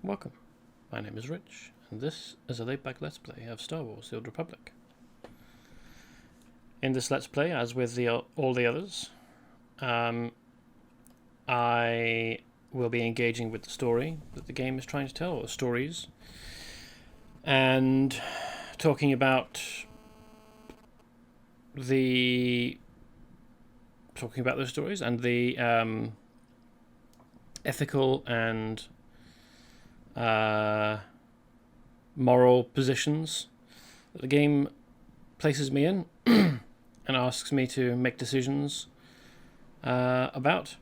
Welcome. My name is Rich, and this is a laid-back Let's Play of Star Wars: The Old Republic. In this Let's Play, as with all the others, I will be engaging with the story that the game is trying to tell, or stories, and talking about those stories and the ethical and moral positions that the game places me in and asks me to make decisions about.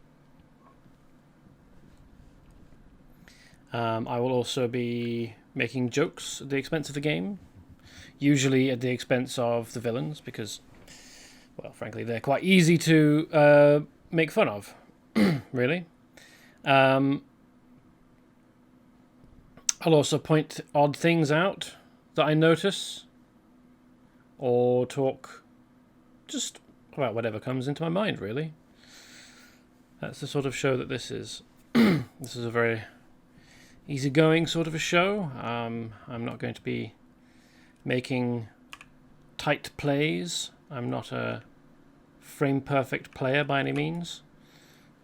I will also be making jokes at the expense of the game, usually at the expense of the villains, because, well, frankly, they're quite easy to make fun of, really. I'll also point odd things out that I notice, or talk just about whatever comes into my mind, really. That's the sort of show that this is. This is a very easygoing sort of a show. I'm not going to be making tight plays. I'm not a frame-perfect player by any means.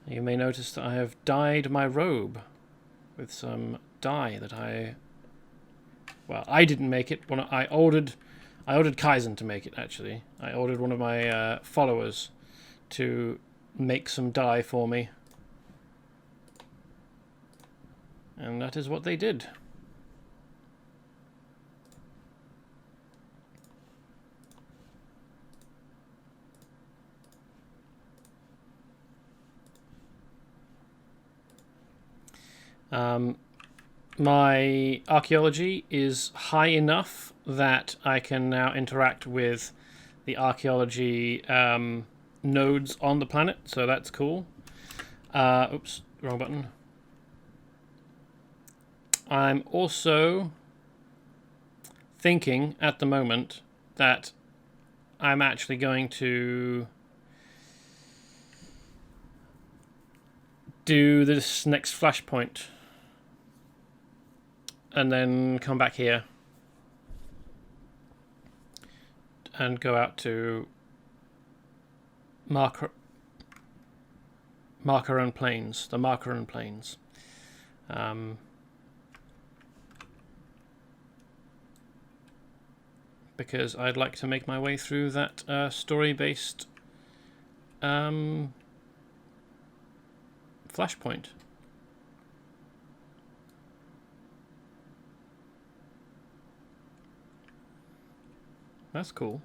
You may notice that I have dyed my robe with some dye that I didn't make it. I ordered Kaizen to make it, actually. I ordered one of my followers to make some dye for me. And that is what they did. My archaeology is high enough that I can now interact with the archaeology nodes on the planet, so that's cool. Oops, wrong button. I'm also thinking at the moment that I'm actually going to do this next Flashpoint and then come back here and go out to Marcaron Plains, the Marcaron Plains. Because I'd like to make my way through that story-based Flashpoint. That's cool.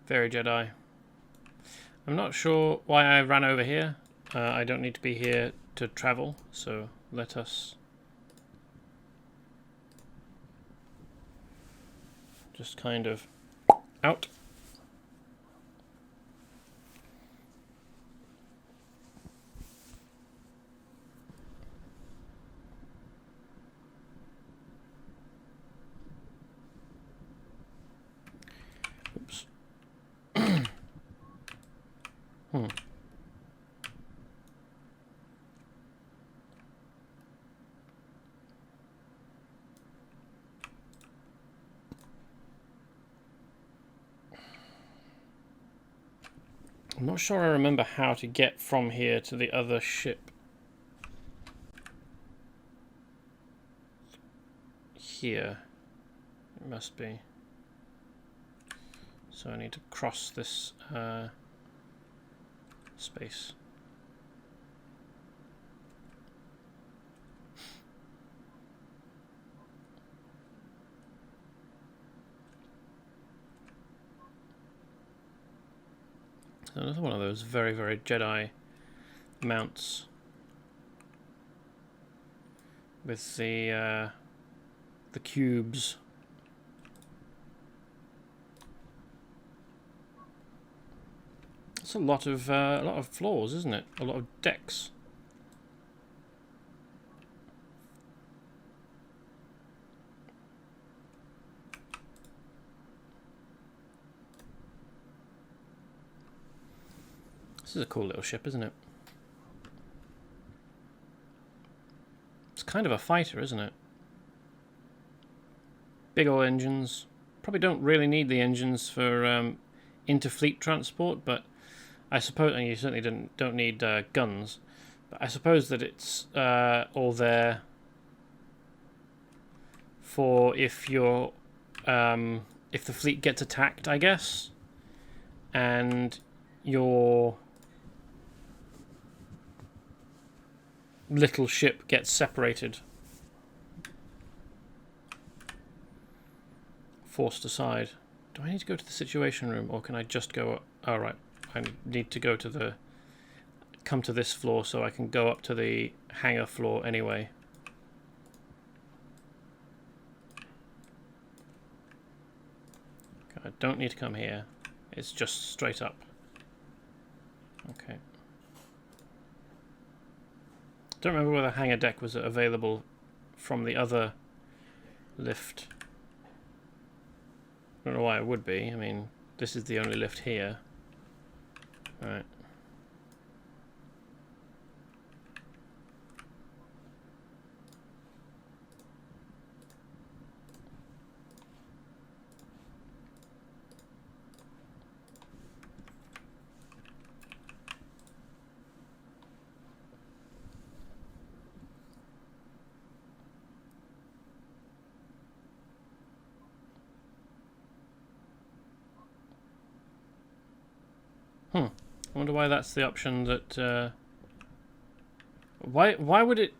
Very Jedi. I'm not sure why I ran over here. I don't need to be here to travel, so let us just kind of out. Oops. I'm not sure I remember how to get from here to the other ship. Here. It must be. So I need to cross this space. Another one of those very, very Jedi mounts with the cubes. It's a lot of floors, isn't it? A lot of decks. This is a cool little ship, isn't it? kind of a fighter, isn't it? Big old engines. Probably don't really need the engines for interfleet transport, but I suppose, and you certainly don't need guns. But I suppose that it's all there for if you're if the fleet gets attacked, I guess, and your little ship gets separated, forced aside. Do I need to go to the situation room, or can I just go up? Oh, right. I need to go to come to this floor so I can go up to the hangar floor anyway. I don't need to come here. It's just straight up. Okay. Don't remember whether hangar deck was available from the other lift. Don't know why it would be. I mean, this is the only lift here. Alright. I wonder why that's the option that... Why would it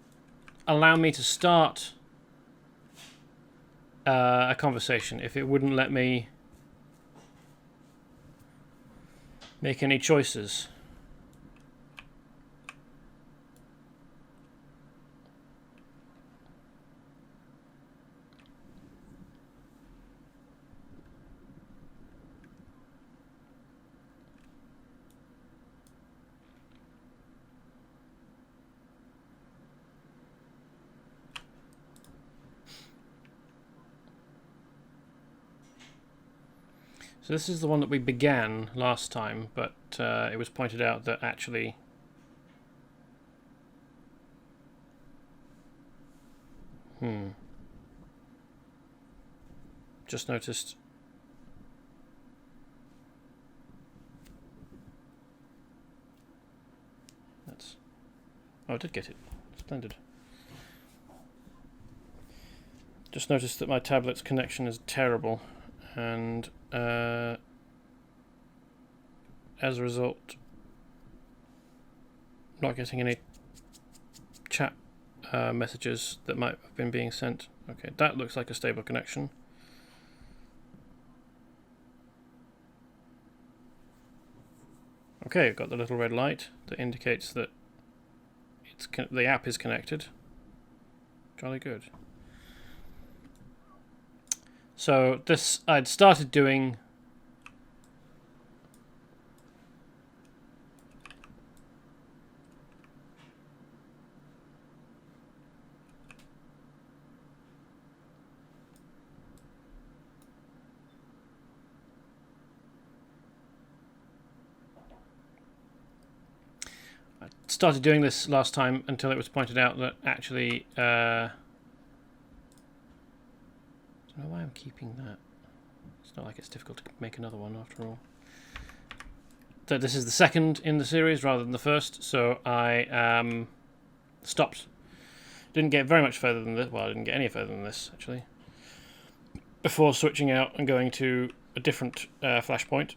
allow me to start a conversation if it wouldn't let me make any choices? So this is the one that we began last time, but it was pointed out that actually just noticed that's... Oh, I did get it. Splendid. Just noticed that my tablet's connection is terrible, and as a result, not getting any chat messages that might have been being sent. Okay, that looks like a stable connection. Okay, I've got the little red light that indicates that the app is connected. Jolly good. So this I'd started doing this last time until it was pointed out that actually I don't know why I'm keeping that. It's not like it's difficult to make another one after all. So this is the second in the series rather than the first, so I stopped. Didn't get very much further than this. Well, I didn't get any further than this, actually. Before switching out and going to a different flashpoint.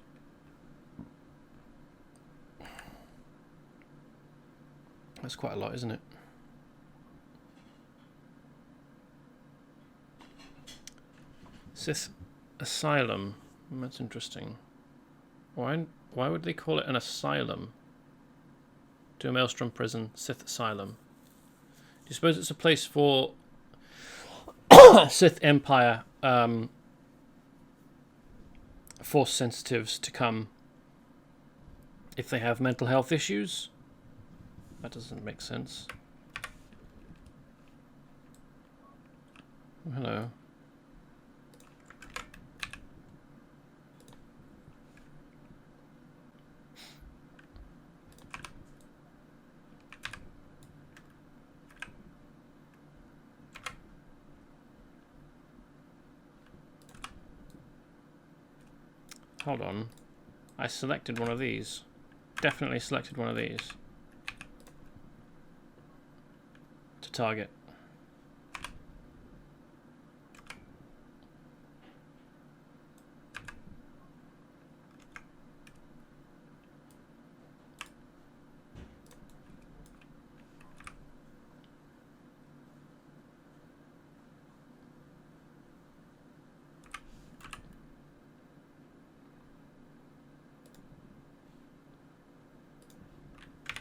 That's quite a lot, isn't it? Sith Asylum. That's interesting. Why would they call it an asylum? To a Maelstrom prison, Sith Asylum. Do you suppose it's a place for Sith Empire Force sensitives to come if they have mental health issues? That doesn't make sense. Hello. Hold on. I selected one of these. Definitely selected one of these. To target.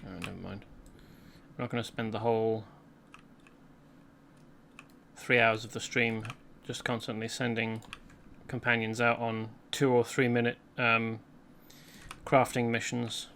Oh, never mind. I'm not going to spend the whole 3 hours of the stream just constantly sending companions out on 2 or 3 minute crafting missions.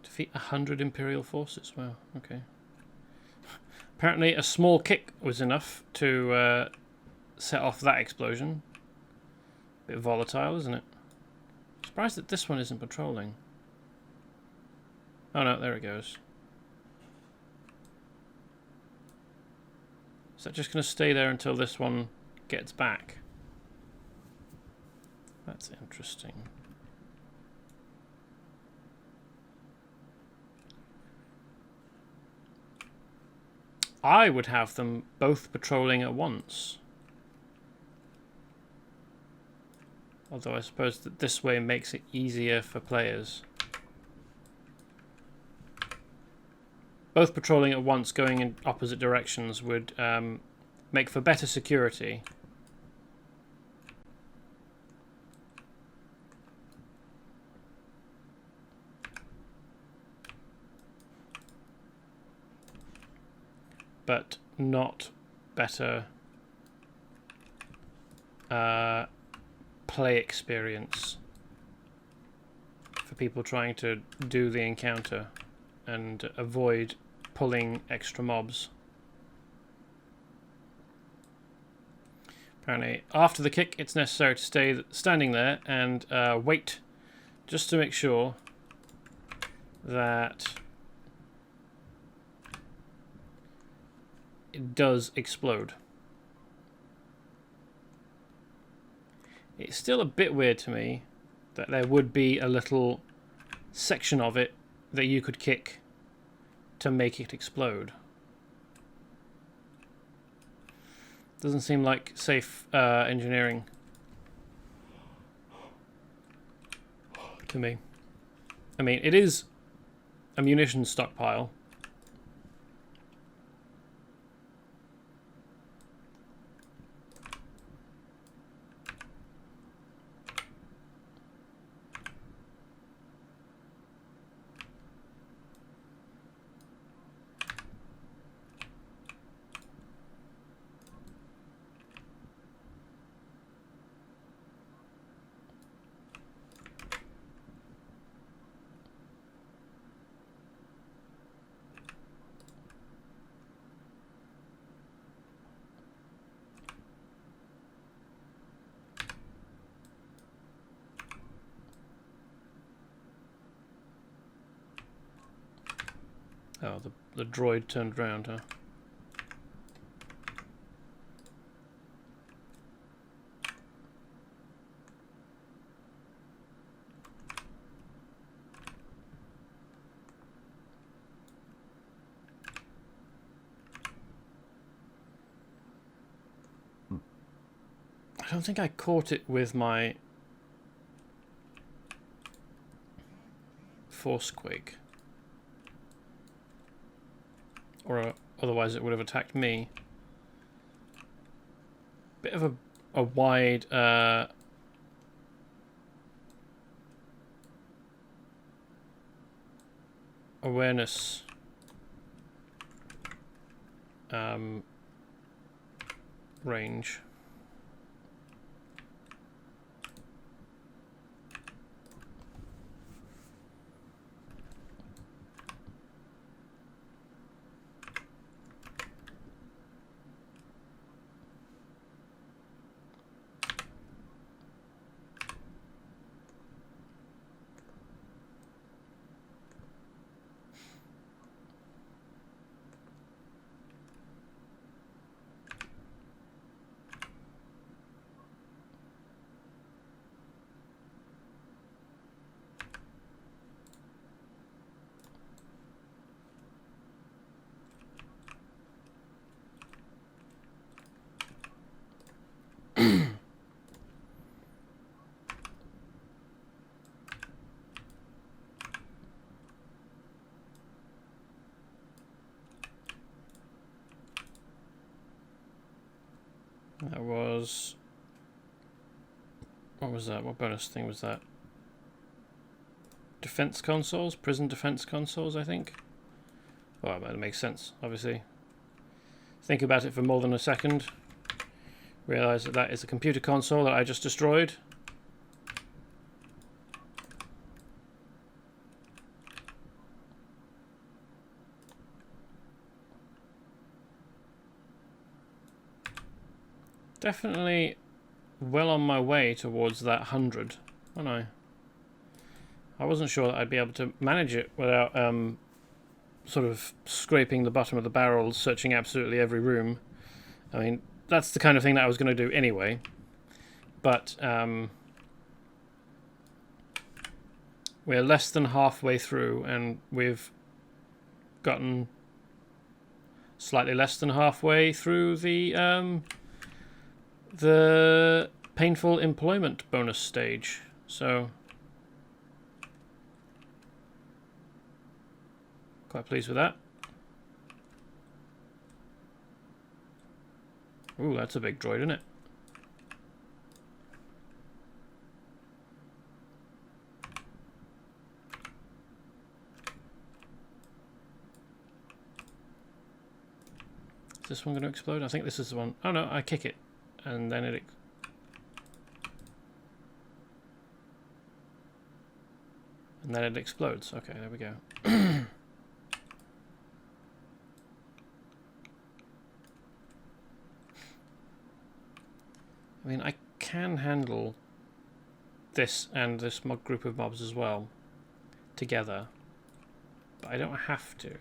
Defeat 100 Imperial forces. Wow, okay. Apparently a small kick was enough to set off that explosion. Bit volatile, isn't it? Surprised that this one isn't patrolling. Oh no, there it goes. Is that just going to stay there until this one gets back? That's interesting. I would have them both patrolling at once. Although I suppose that this way makes it easier for players. Both patrolling at once going in opposite directions would make for better security. But not better play experience for people trying to do the encounter and avoid pulling extra mobs. Apparently, after the kick, it's necessary to stay standing there and wait just to make sure that it does explode. It's still a bit weird to me that there would be a little section of it that you could kick to make it explode. Doesn't seem like safe engineering to me. I mean, it is a munitions stockpile. Oh, the droid turned around, huh? I don't think I caught it with my Forcequake. Or otherwise it would have attacked me. Bit of a wide awareness range. That was... What was that? What bonus thing was that? Defense consoles? Prison defense consoles, I think? Well, that makes sense, obviously. Think about it for more than a second. Realise that that is a computer console that I just destroyed. Definitely well on my way towards that 100, wasn't I wasn't sure that I'd be able to manage it without sort of scraping the bottom of the barrel, searching absolutely every room. I mean, that's the kind of thing that I was going to do anyway. But we're less than halfway through, and we've gotten slightly less than halfway through the painful employment bonus stage. So quite pleased with that. Ooh, that's a big droid, isn't it? Is this one going to explode? I think this is the one. Oh no, I kick it. And then it... And then it explodes. Okay, there we go. I mean, I can handle this and this group of mobs as well together, but I don't have to.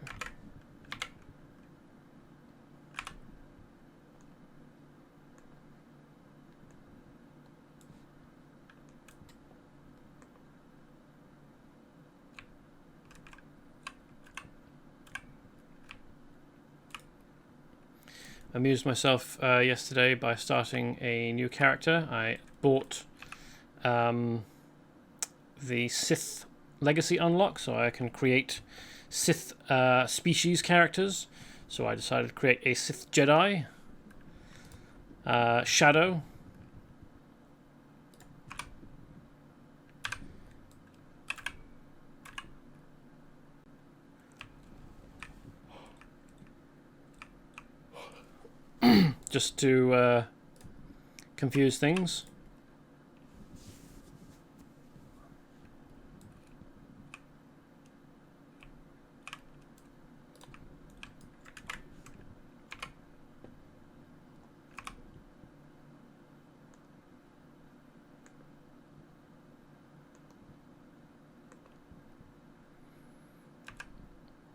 Amused myself yesterday by starting a new character. I bought the Sith Legacy unlock, so I can create Sith species characters. So I decided to create a Sith Jedi, Shadow. Just to confuse things.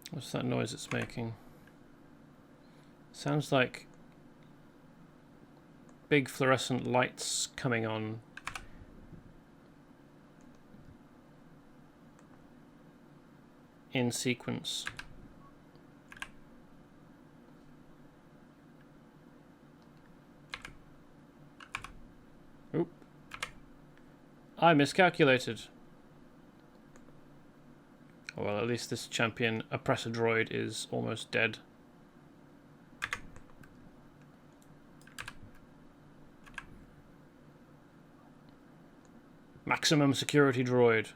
What's that noise it's making? Sounds like big fluorescent lights coming on. In sequence. Oop. I miscalculated. Well, at least this champion oppressor droid is almost dead. Maximum security droid.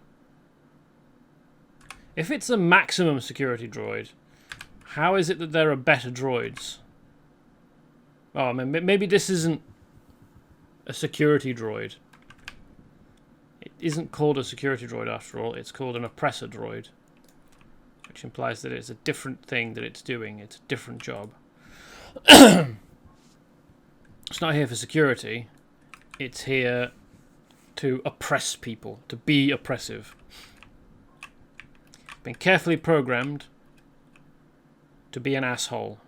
If it's a maximum security droid, how is it that there are better droids? Oh, I mean, maybe this isn't a security droid. It isn't called a security droid after all. It's called an oppressor droid, which implies that it's a different thing that it's doing. It's a different job. It's not here for security. It's here to oppress people, to be oppressive. It's been carefully programmed to be an asshole.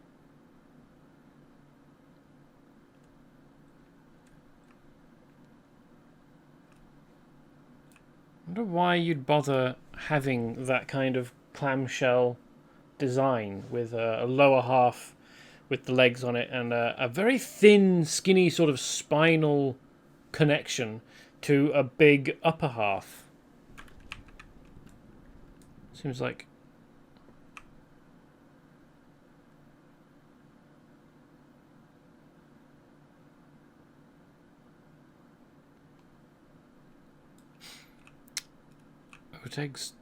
I wonder why you'd bother having that kind of clamshell design with a lower half with the legs on it and a very thin, skinny sort of spinal connection to a big upper half. Seems like... Eggs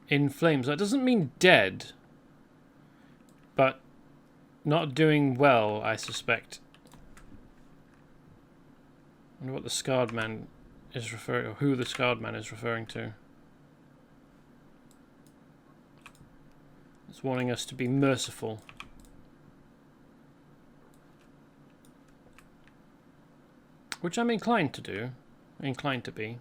in flames. That doesn't mean dead, but not doing well, I suspect. I wonder what the scarred man is referring, or who the scarred man is referring to. It's warning us to be merciful. Which I'm inclined to do. Inclined to be.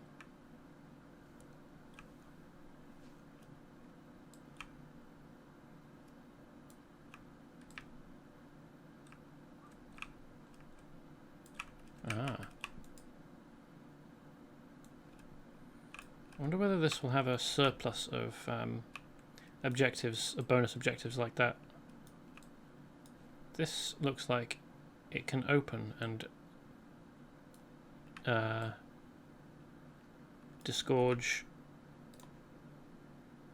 Ah. I wonder whether this will have a surplus of objectives, bonus objectives like that. This looks like it can open and disgorge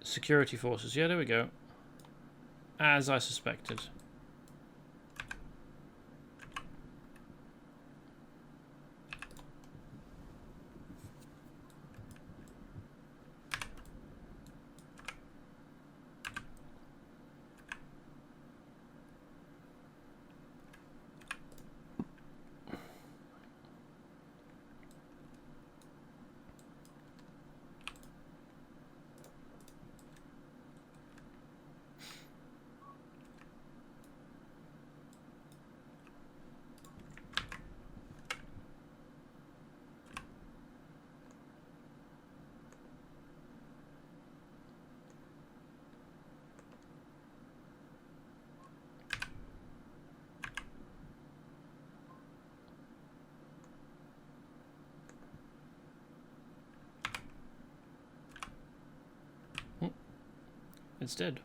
security forces. Yeah, there we go. As I suspected. It's dead.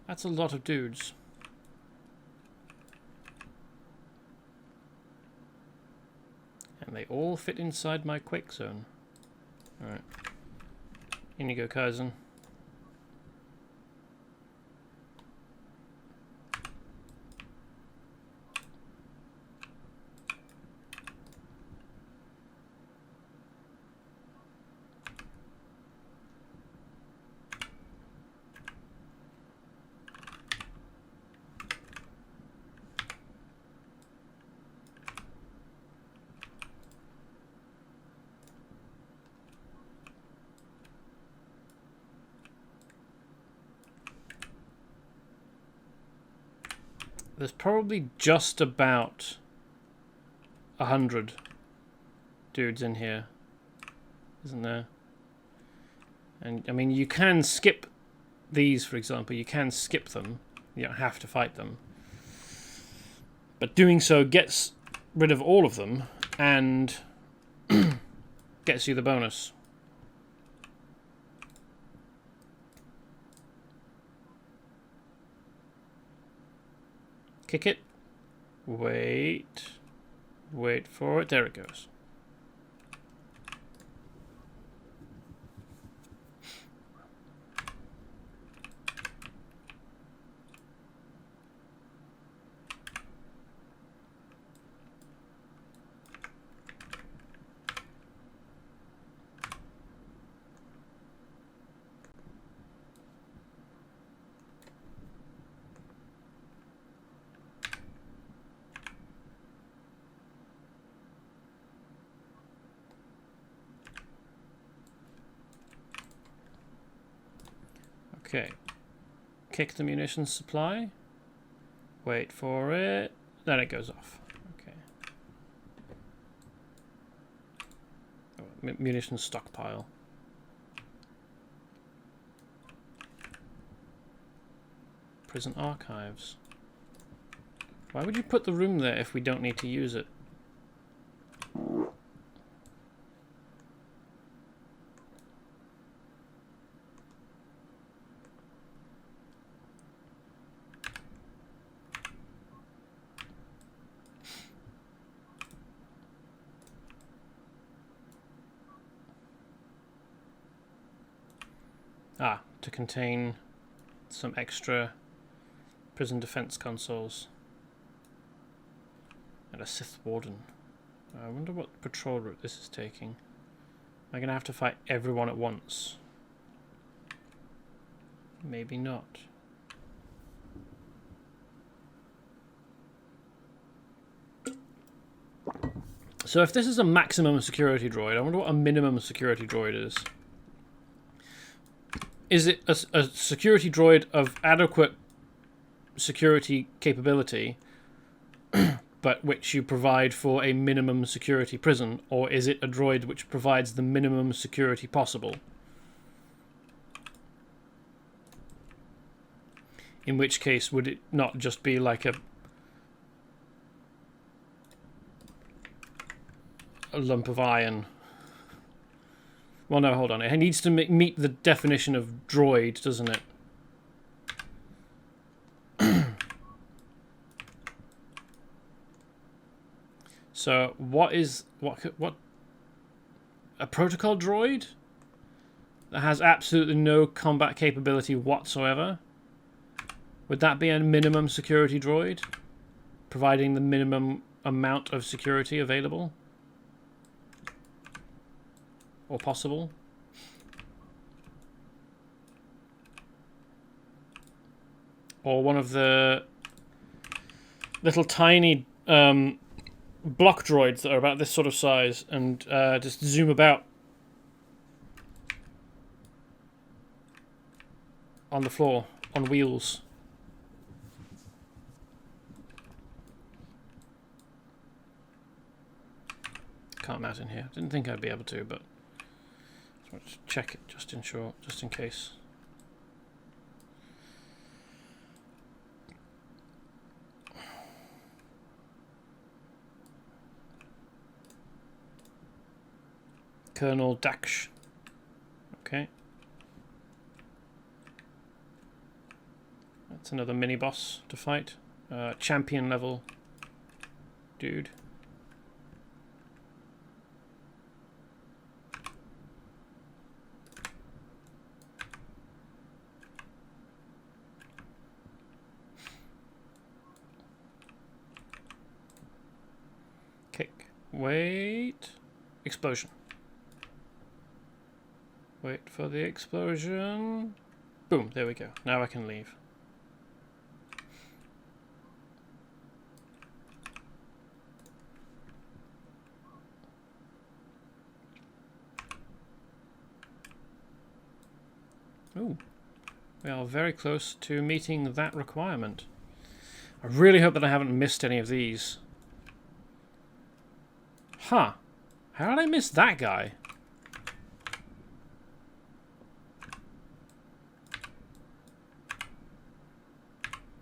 That's a lot of dudes. And they all fit inside my quake zone. Alright. In you go, Kaizen. There's probably just about 100 dudes in here, isn't there? And I mean, you can skip these, for example. You can skip them. You don't have to fight them. But doing so gets rid of all of them and gets you the bonus. Kick it. Wait. Wait for it. There it goes. Okay. Kick the munitions supply. Wait for it. Then it goes off. Okay. Oh, munitions stockpile. Prison archives. Why would you put the room there if we don't need to use it? Ah, to contain some extra prison defense consoles. And a Sith Warden. I wonder what patrol route this is taking. Am I going to have to fight everyone at once? Maybe not. So if this is a maximum security droid, I wonder what a minimum security droid is. Is it a security droid of adequate security capability, but which you provide for a minimum security prison, or is it a droid which provides the minimum security possible? In which case, would it not just be like a lump of iron? Well, no, hold on. It needs to meet the definition of droid, doesn't it? So, what a protocol droid that has absolutely no combat capability whatsoever? Would that be a minimum security droid, providing the minimum amount of security available or possible? Or one of the little tiny block droids that are about this sort of size and just zoom about on the floor on wheels. Can't mount in here. Didn't think I'd be able to, but just want to check it just in case. Colonel Daksh. Okay. That's another mini boss to fight. Champion level dude. Kick. Wait. Explosion. Wait for the explosion. Boom, there we go. Now I can leave. Ooh. We are very close to meeting that requirement. I really hope that I haven't missed any of these. Huh. How did I miss that guy?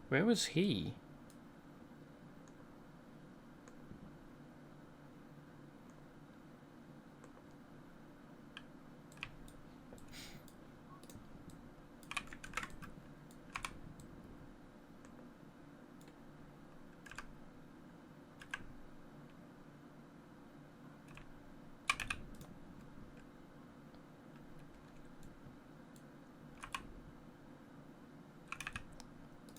Where was he?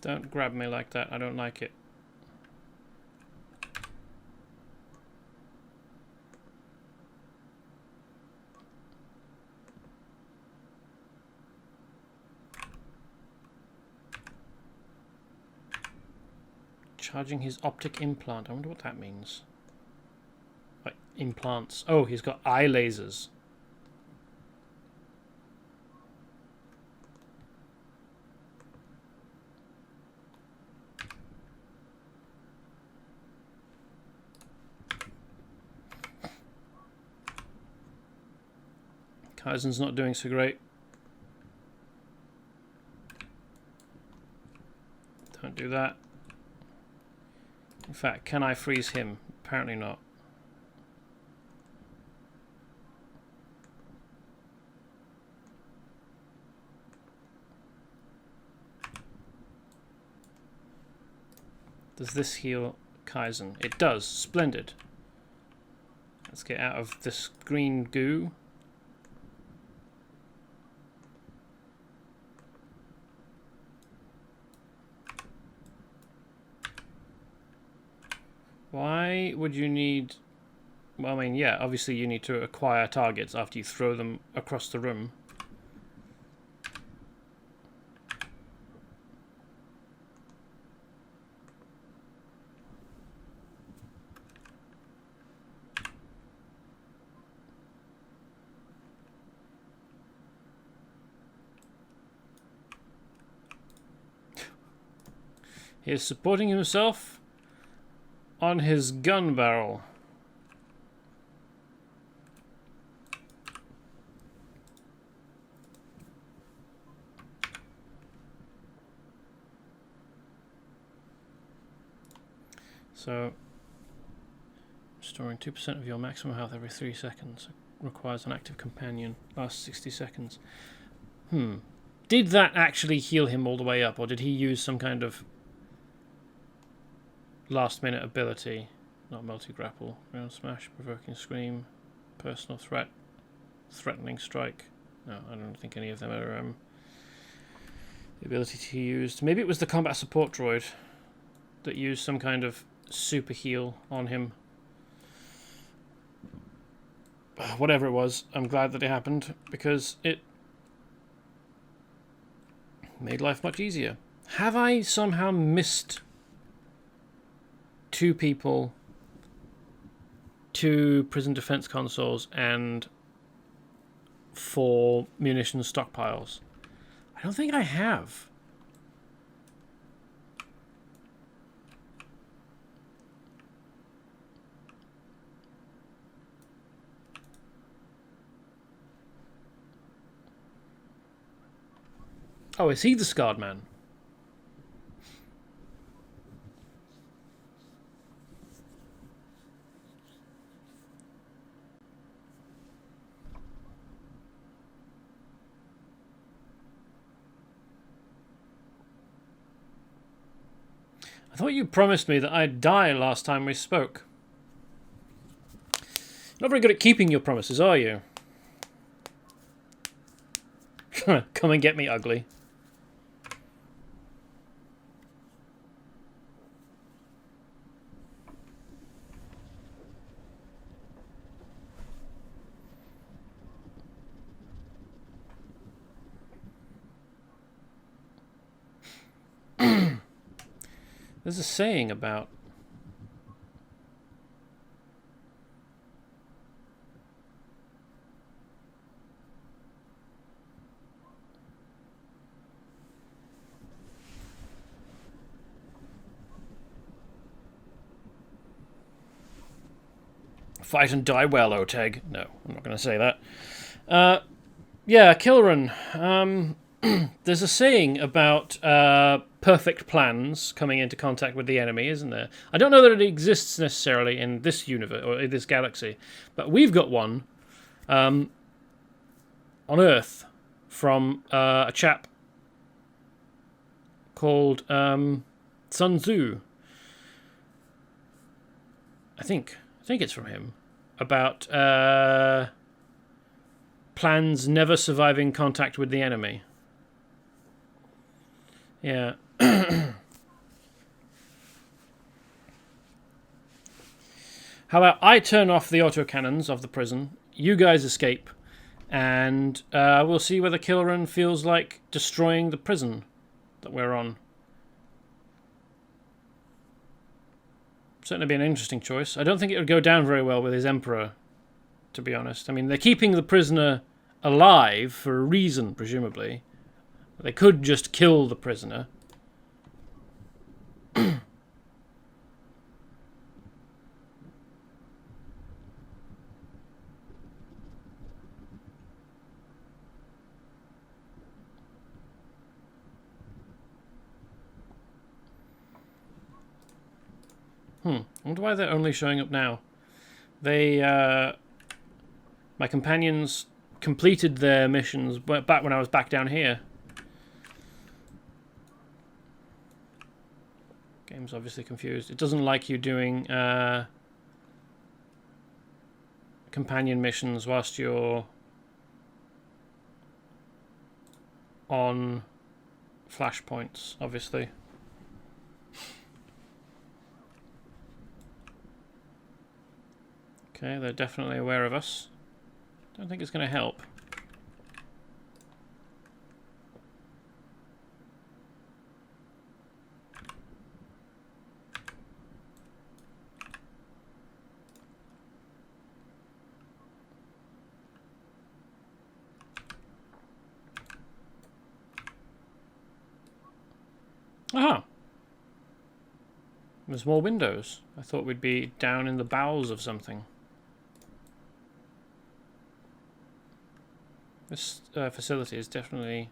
Don't grab me like that. I don't like it. Charging his optic implant. I wonder what that means. Like, implants. Oh, he's got eye lasers. Kaizen's not doing so great. Don't do that. In fact, can I freeze him? Apparently not. Does this heal Kaizen? It does. Splendid. Let's get out of this green goo. Why would you need... Well, I mean, yeah, obviously you need to acquire targets after you throw them across the room. He is supporting himself on his gun barrel. So, restoring 2% of your maximum health every 3 seconds. Requires an active companion. Lasts 60 seconds. Did that actually heal him all the way up, or did he use some kind of last-minute ability? Not multi-grapple. Ground smash, provoking scream, personal threat, threatening strike. No, I don't think any of them are the ability to be used. Maybe it was the combat support droid that used some kind of super heal on him. Whatever it was, I'm glad that it happened, because it made life much easier. Have I somehow missed 2 people, 2 prison defense consoles, and 4 munition stockpiles? I don't think I have. Oh, is he the scarred man? I thought you promised me that I'd die last time we spoke. Not very good at keeping your promises, are you? Come and get me, ugly. There's a saying about fight and die well, Oteg. No, I'm not going to say that. Yeah, Kilran. There's a saying about perfect plans coming into contact with the enemy, isn't there? I don't know that it exists necessarily in this universe or in this galaxy, but we've got one on Earth from a chap called Sun Tzu. I think it's from him, about plans never surviving contact with the enemy. Yeah. How about I turn off the autocannons of the prison, you guys escape, and we'll see whether Kilran feels like destroying the prison that we're on. Certainly be an interesting choice. I don't think it would go down very well with his Emperor, to be honest. I mean, they're keeping the prisoner alive for a reason, presumably. They could just kill the prisoner. I wonder why they're only showing up now. They, my companions completed their missions back when I was back down here. Game's obviously confused. It doesn't like you doing companion missions whilst you're on flashpoints, obviously. Okay, they're definitely aware of us. Don't think it's going to help. Aha! There's more windows. I thought we'd be down in the bowels of something. This facility is definitely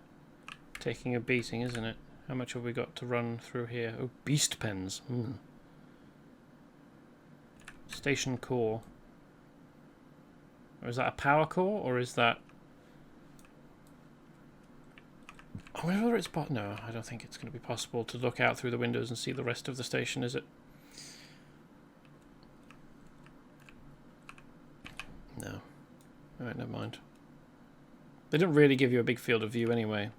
taking a beating, isn't it? How much have we got to run through here? Oh, beast pens. Station core. Or is that a power core, or is that... I wonder whether it's... No, I don't think it's going to be possible to look out through the windows and see the rest of the station, is it? No. Alright, never mind. They don't really give you a big field of view anyway.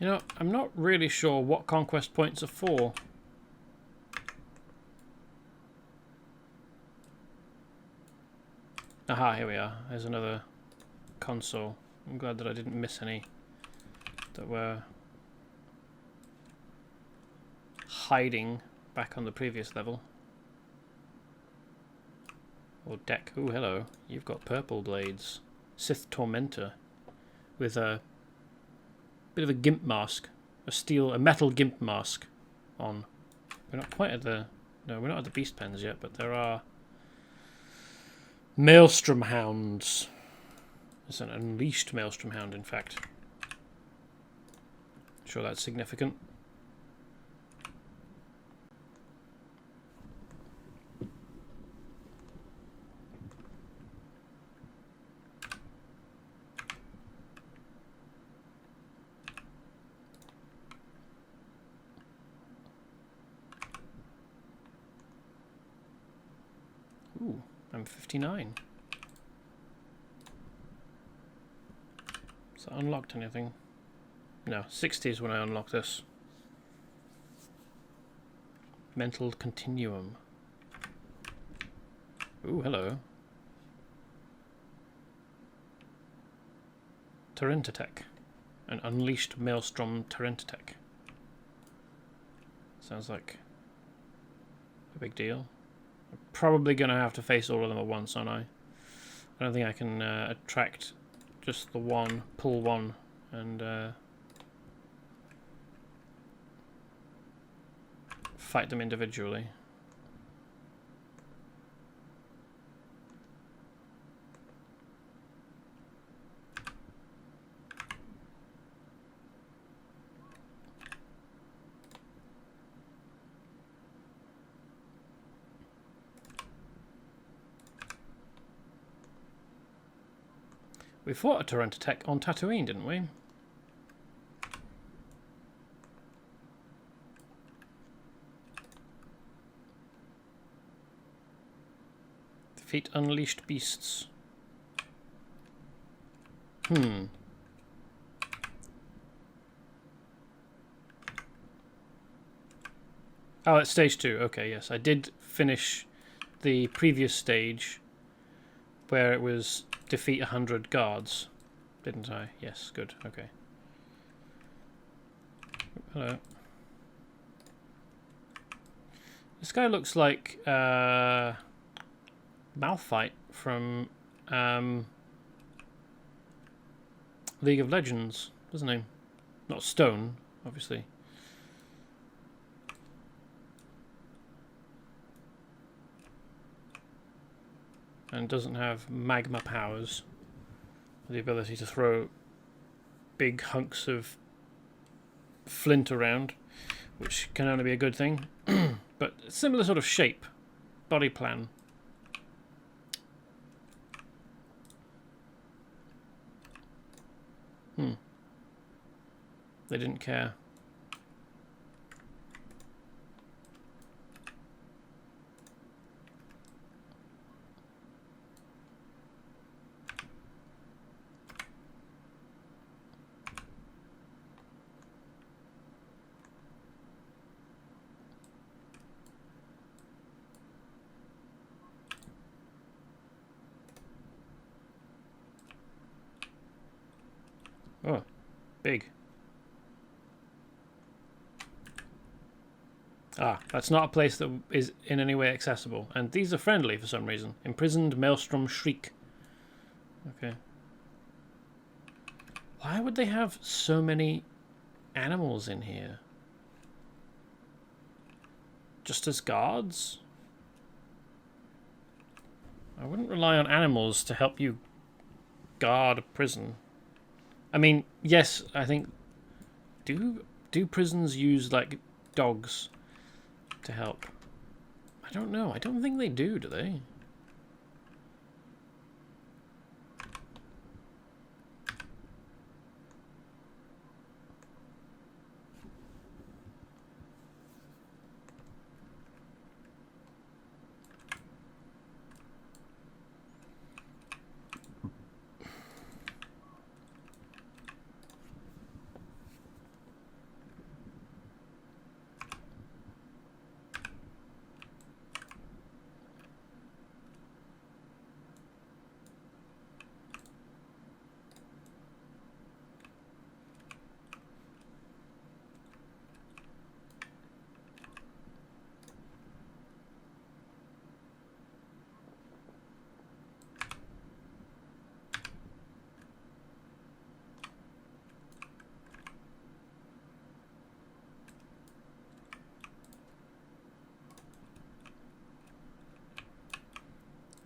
You know, I'm not really sure what conquest points are for. Aha, here we are. There's another console. I'm glad that I didn't miss any that were hiding back on the previous level. Or deck. Ooh, hello. You've got purple blades. Sith Tormentor. With a bit of a gimp mask. A metal gimp mask on. We're not quite at the... No, we're not at the beast pens yet, but there are Maelstrom hounds. It's an unleashed Maelstrom hound, in fact. Sure that's significant. Ooh, I'm 59. Has that unlocked anything? No, 60 is when I unlock this. Mental Continuum. Ooh, hello. Tarentatech. An unleashed Maelstrom Tarentatech. Sounds like a big deal. I'm probably going to have to face all of them at once, aren't I? I don't think I can attract just the one, pull one, and fight them individually. We fought a torrent attack on Tatooine, didn't we? Defeat unleashed beasts. Oh, it's stage 2. Okay, yes. I did finish the previous stage where it was defeat 100 guards, didn't I? Yes, good. Okay. Hello. This guy looks like Malphite from League of Legends, doesn't he? Not stone, obviously. And doesn't have magma powers. The ability to throw big hunks of flint around, which can only be a good thing. But similar sort of shape, body plan. They didn't care. Oh, big. Ah, that's not a place that is in any way accessible. And these are friendly for some reason. Imprisoned Maelstrom Shriek. Okay. Why would they have so many animals in here? Just as guards? I wouldn't rely on animals to help you guard a prison. I mean, yes, I think... Do prisons use, like, dogs to help? I don't know. I don't think they do they?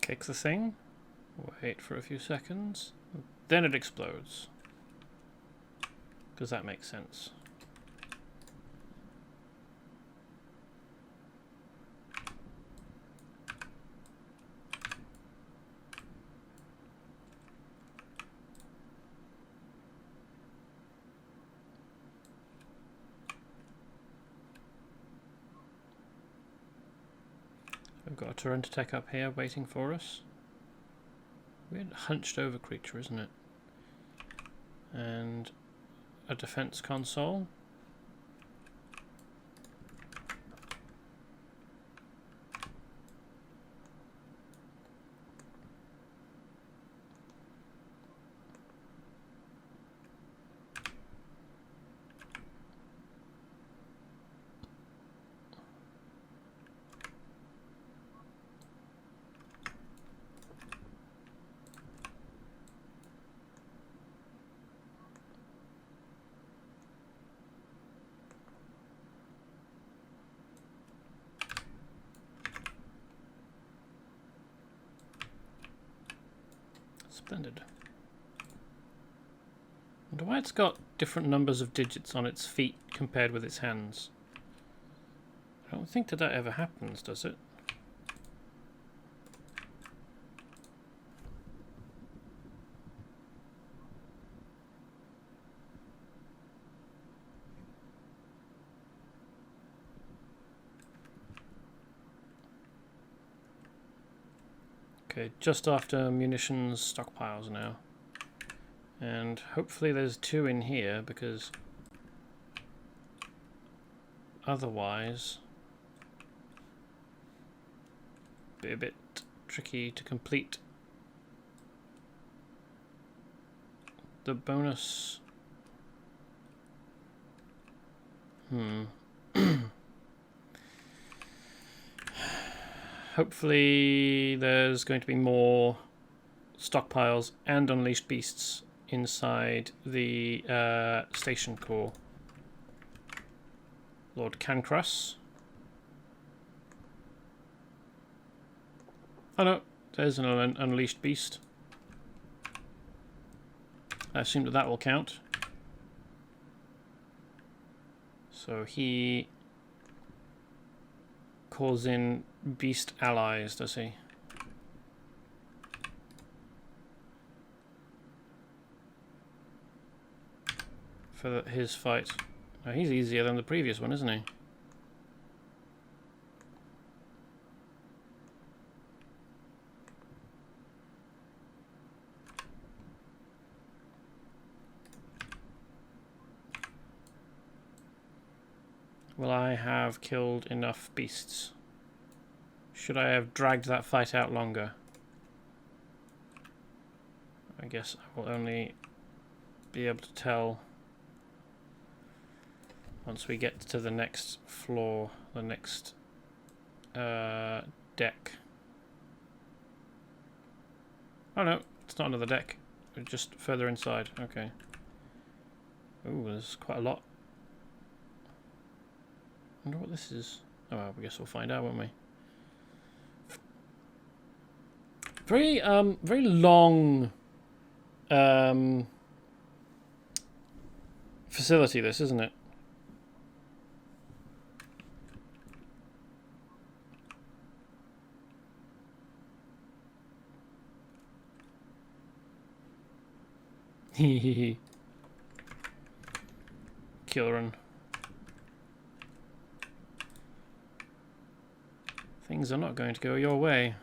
Kicks the thing. Wait for a few seconds. Then it explodes. Because that makes sense. We've got a torrent attack up here waiting for us. Weird hunched over creature, isn't it? And a defense console. Splendid. I wonder why it's got different numbers of digits on its feet compared with its hands. I don't think that ever happens, does it? Okay, just after munitions stockpiles now. And hopefully there's 2 in here, because otherwise it'd be a bit tricky to complete the bonus. Hopefully there's going to be more stockpiles and unleashed beasts inside the station core. Lord Cancrus. Oh no, there's an unleashed beast. I assume that that will count. So he calls in beast allies, does he? For his fight. Oh, he's easier than the previous one, isn't he? Will I have killed enough beasts? Should I have dragged that fight out longer? I guess I will only be able to tell once we get to the next floor, the next deck. Oh no, it's not another deck. It's just further inside. Okay. Ooh, there's quite a lot. I wonder what this is. Oh, well, I guess we'll find out, won't we? Very, very long facility, this, isn't it? Hehehe. Killrun. Things are not going to go your way.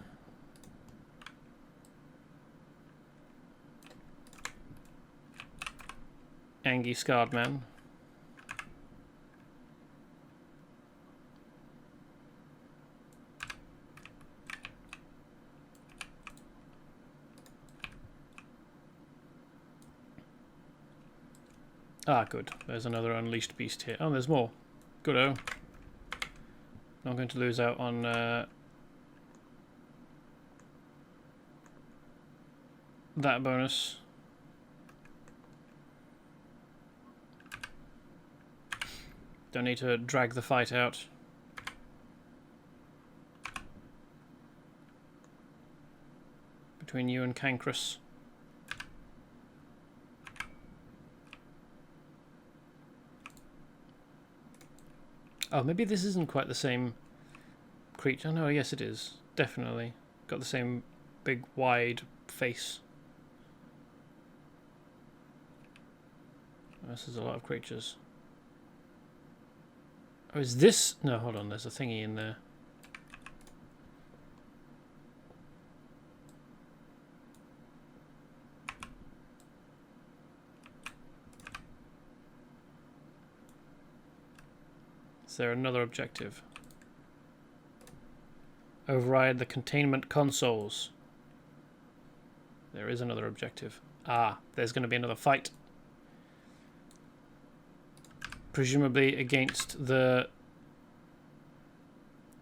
Angie Scarred Man. Ah, good. There's another unleashed beast here. Oh, there's more. Good-o. Not going to lose out on that bonus. Don't need to drag the fight out. Between you and Cancrus. Oh, maybe this isn't quite the same creature. No, yes it is. Definitely. Got the same big, wide face. This is a lot of creatures. Oh, is this... No, hold on. There's a thingy in there. Is there another objective? Override the containment consoles. There is another objective. Ah, there's going to be another fight. Presumably against the...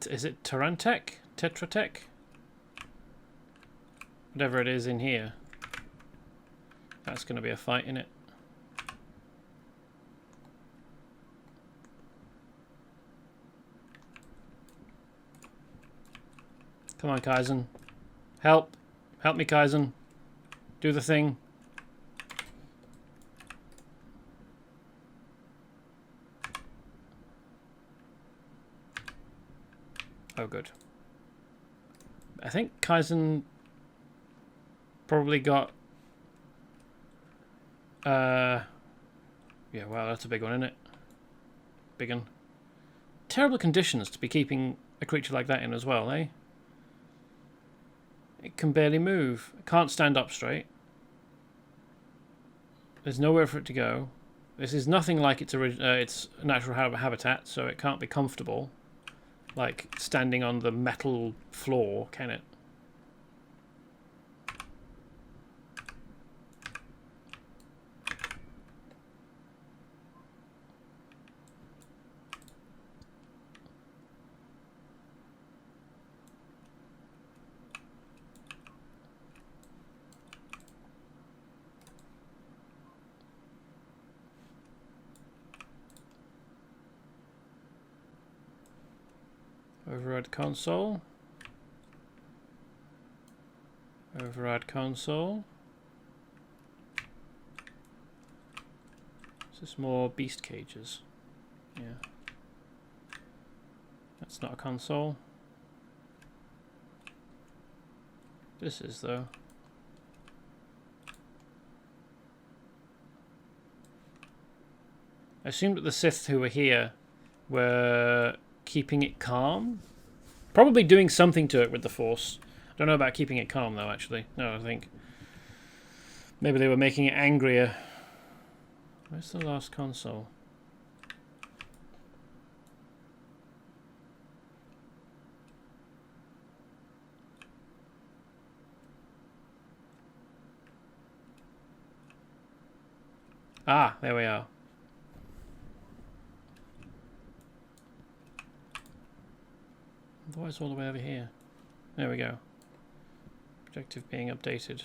Is it Tyrantech? Tetratech? Whatever it is in here. That's going to be a fight, innit? Come on, Kaizen. Help. Help me, Kaizen. Do the thing. Oh, good. I think Kaizen probably got... Yeah, wow, that's a big one, isn't it? Big one. Terrible conditions to be keeping a creature like that in as well, eh? It can barely move. It can't stand up straight. There's nowhere for it to go. This is nothing like its natural habitat, so it can't be comfortable. Like standing on the metal floor, can it? Override console. Override console. Is this more beast cages? Yeah. That's not a console. This is, though. I assumed that the Sith who were here were keeping it calm. Probably doing something to it with the Force. I don't know about keeping it calm, though, actually. No, I think maybe they were making it angrier. Where's the last console? Ah, there we are. Otherwise, all the way over here. There we go. Objective being updated.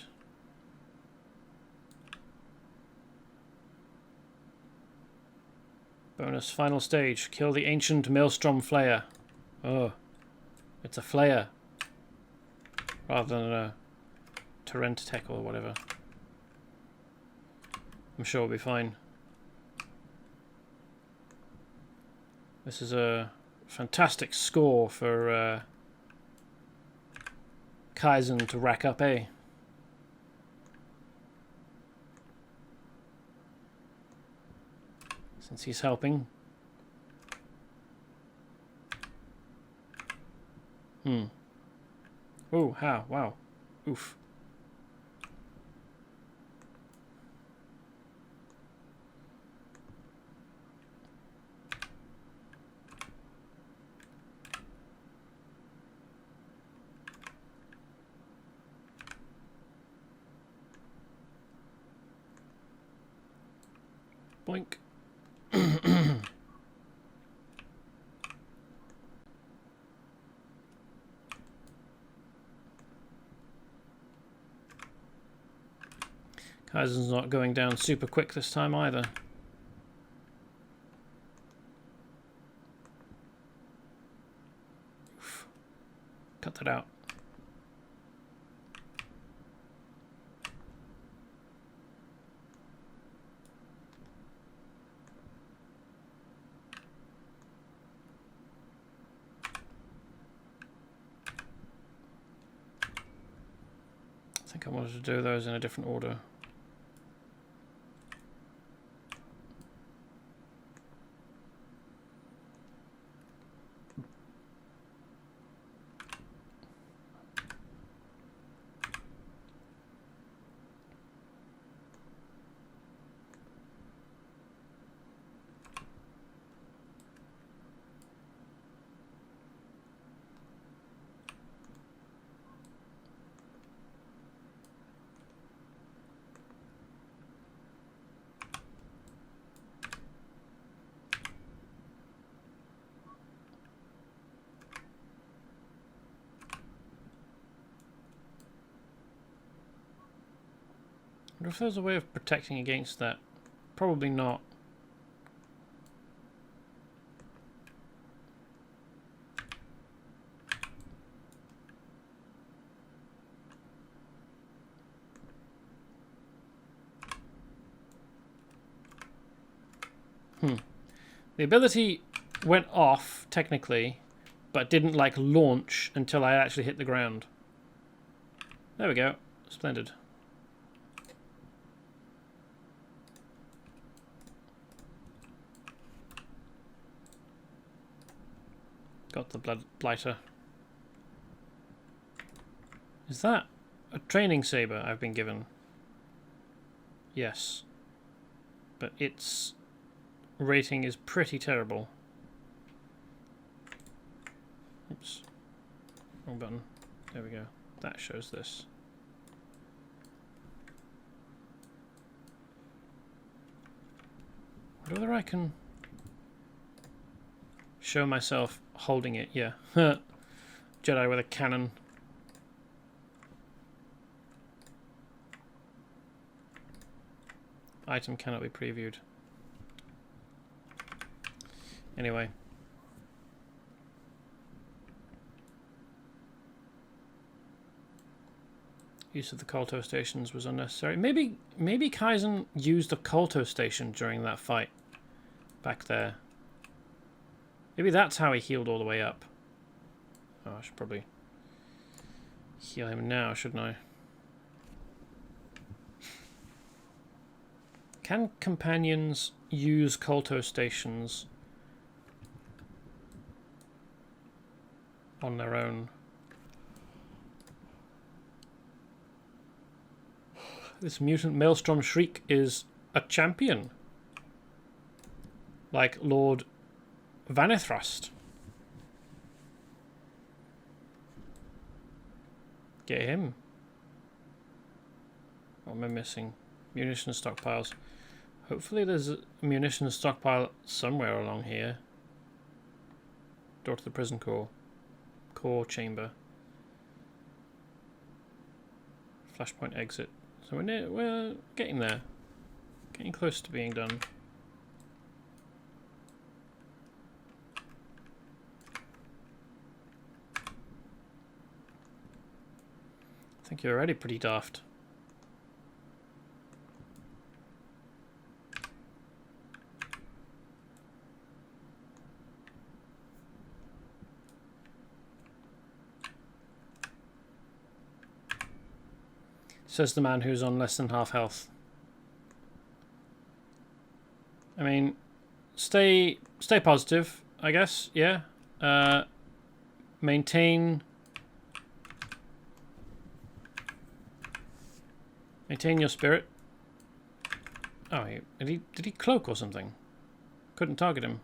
Bonus final stage. Kill the ancient Maelstrom Flayer. Oh. It's a Flayer. Rather than a Torrent Tech or whatever. I'm sure we'll be fine. This is a fantastic score for Kaizen to rack up, eh? Since he's helping. Oh, how? Wow. Oof. Boink. Kaizen's not going down super quick this time either. Oof. Cut that out. I think I wanted to do those in a different order. I wonder if there's a way of protecting against that. Probably not. The ability went off, technically, but didn't, like, launch until I actually hit the ground. There we go. Splendid. Got the blood blighter. Is that a training saber I've been given? Yes. But its rating is pretty terrible. Oops. Wrong button. There we go. That shows this. Whether I can show myself holding it. Yeah. Jedi with a cannon. Item cannot be previewed. Anyway. Use of the Kolto stations was unnecessary. Maybe Kaizen used the Kolto station during that fight back there. Maybe that's how he healed all the way up. Oh, I should probably heal him now, shouldn't I? Can companions use Kolto stations on their own? This mutant Maelstrom Shriek is a champion. Like Lord Vanithrust. Get him. What am I missing? Munition stockpiles. Hopefully there's a munition stockpile somewhere along here. Door to the prison core. Core chamber. Flashpoint exit. So we're getting there. Getting close to being done. I think you're already pretty daft. Says the man who's on less than half health. I mean, stay positive, I guess, yeah. Maintain your spirit. Oh, did he cloak or something? Couldn't target him.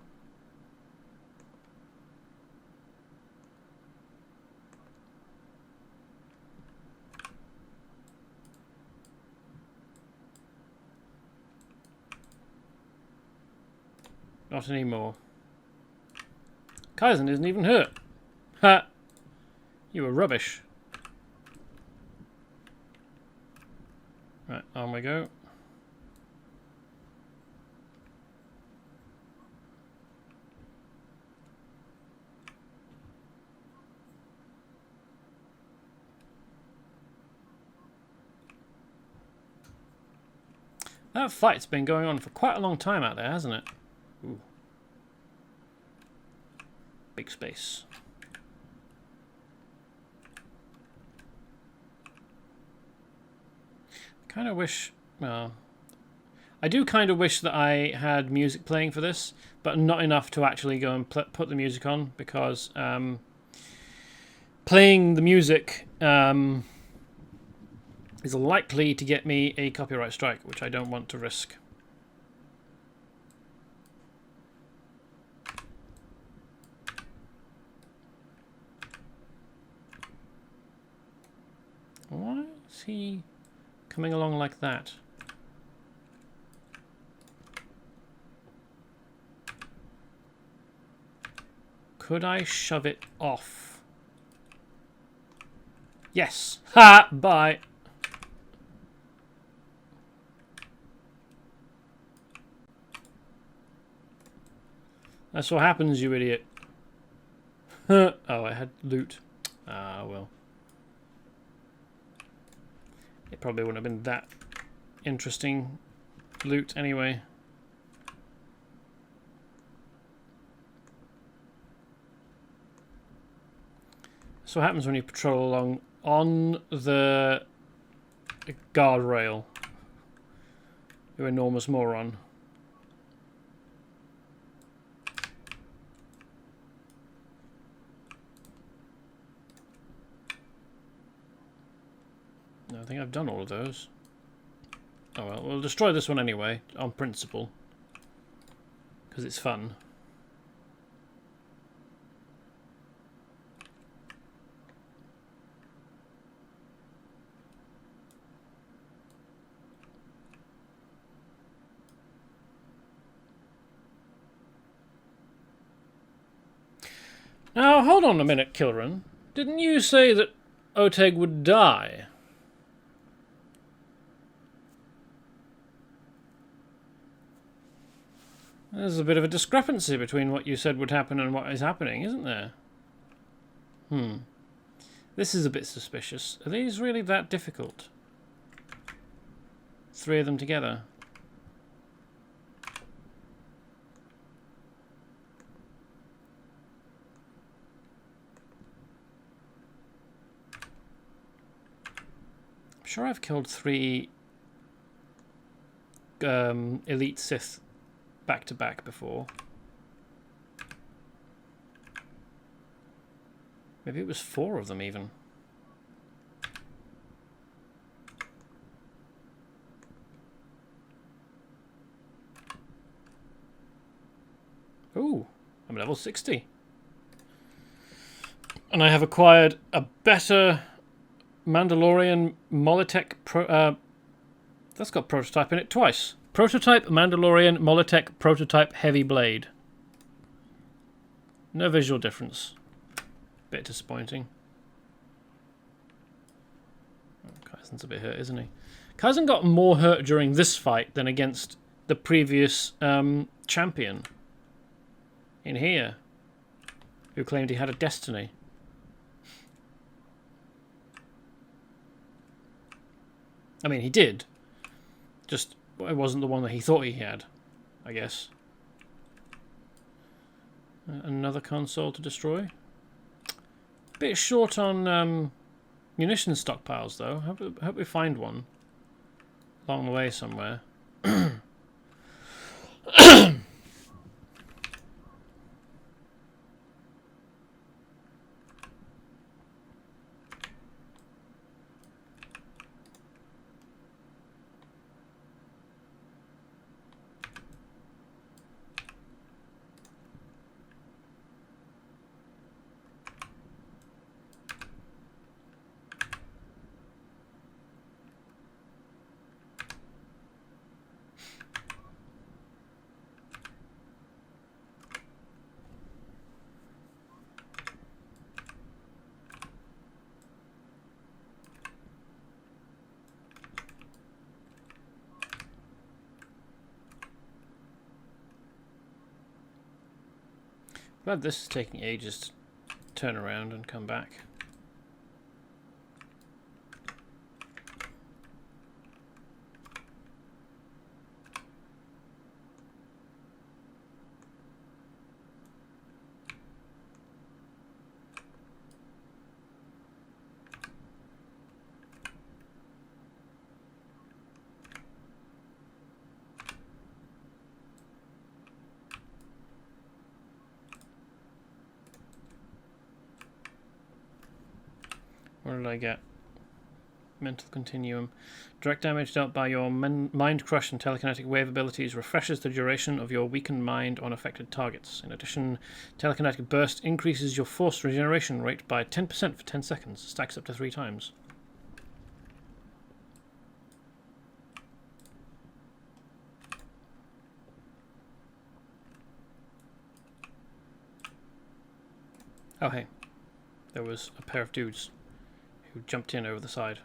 Not anymore. Kaizen isn't even hurt. Ha! You were rubbish. Right, on we go. That fight's been going on for quite a long time out there, hasn't it? Ooh. Big space. Kind of wish, well, I do kind of wish that I had music playing for this, but not enough to actually go and put the music on, because playing the music is likely to get me a copyright strike, which I don't want to risk. Why is he coming along like that? Could I shove it off? Yes. Ha! Bye. That's what happens, you idiot. Oh, I had loot. Ah, well. It probably wouldn't have been that interesting loot anyway. That's what happens when you patrol along on the guardrail. You enormous moron. No, I think I've done all of those. Oh well, we'll destroy this one anyway, on principle. Because it's fun. Now, hold on a minute, Kilran. Didn't you say that Oteg would die? There's a bit of a discrepancy between what you said would happen and what is happening, isn't there? This is a bit suspicious. Are these really that difficult? 3 of them together. I'm sure I've killed 3 elite Sith back to back before. Maybe it was 4 of them even. Ooh, I'm level 60. And I have acquired a better Mandalorian Molotech that's got prototype in it twice. Prototype Mandalorian Molotech Prototype Heavy Blade. No visual difference. Bit disappointing. Oh, Kaizen's a bit hurt, isn't he? Kaizen got more hurt during this fight than against the previous champion in here, who claimed he had a destiny. I mean, he did. Just it wasn't the one that he thought he had, I guess. Another console to destroy. Bit short on munition stockpiles, though. Hope we find one along the way somewhere. Glad this is taking ages to turn around and come back. What did I get? Mental Continuum. Direct damage dealt by your Mind Crush and Telekinetic Wave abilities refreshes the duration of your weakened mind on affected targets. In addition, Telekinetic Burst increases your force regeneration rate by 10% for 10 seconds. Stacks up to 3 times. Oh hey, there was a pair of dudes who jumped in over the side.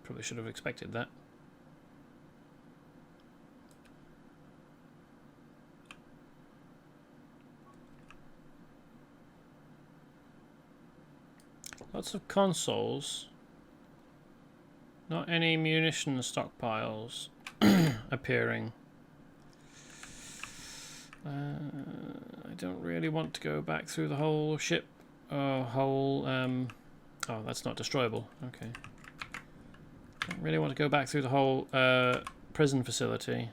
Probably should have expected that. Lots of consoles. Not any munition stockpiles appearing. I don't really want to go back through the whole ship. Oh, that's not destroyable. Okay. Don't really want to go back through the whole prison facility.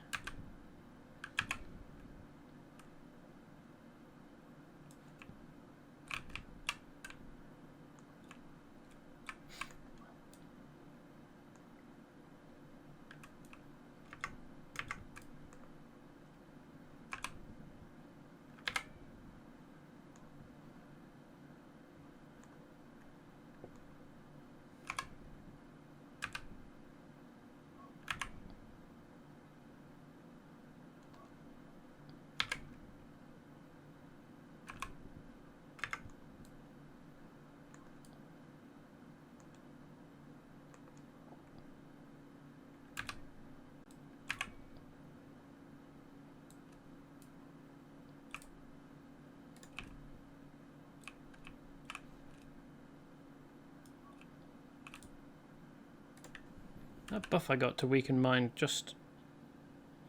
That buff I got to weaken mind just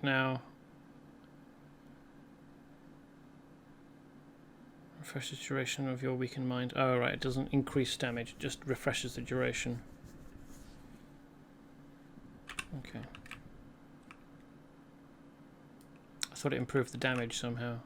now. Refreshes duration of your weakened mind. Oh right, it doesn't increase damage, it just refreshes the duration. Okay. I thought it improved the damage somehow.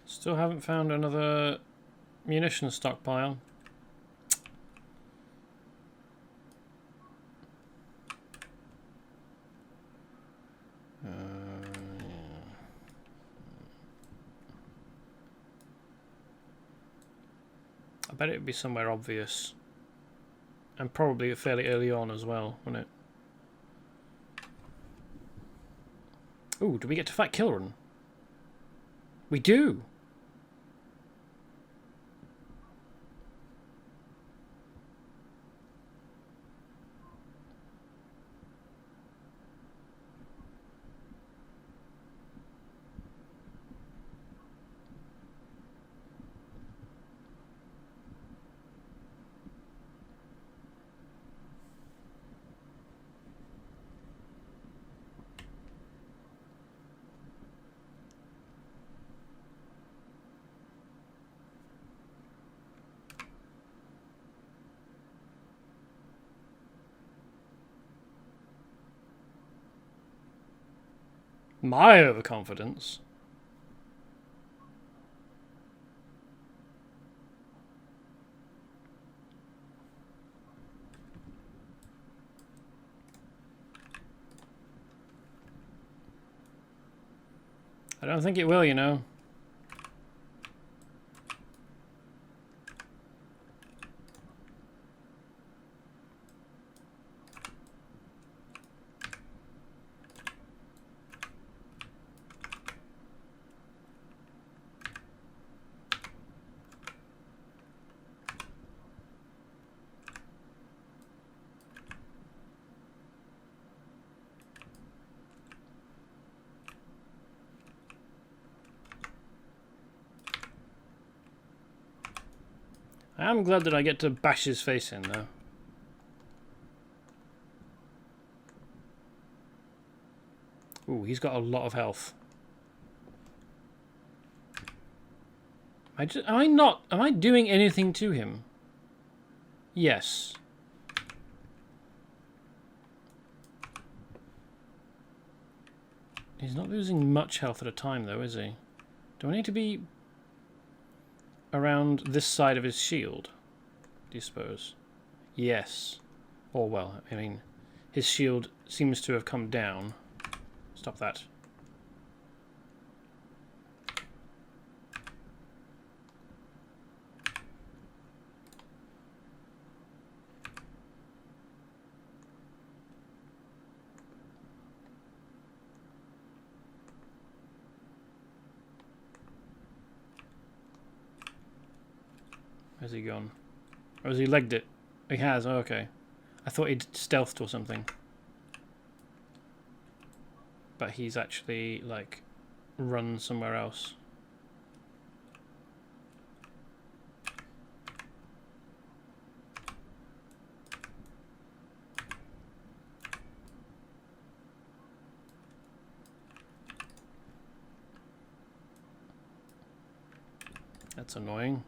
Still haven't found another munition stockpile. Yeah. I bet it would be somewhere obvious. And probably fairly early on as well, wouldn't it? Ooh, do we get to fight Kilran? We do! My overconfidence. I don't think it will, you know. I am glad that I get to bash his face in, though. Ooh, he's got a lot of health. Am I doing anything to him? Yes. He's not losing much health at a time, though, is he? Do I need to be around this side of his shield, do you suppose? Yes. Or, well, I mean, his shield seems to have come down. Stop that. Where's he gone? Or has he legged it? He has, oh, okay. I thought he'd stealthed or something. But he's actually, like, run somewhere else. That's annoying.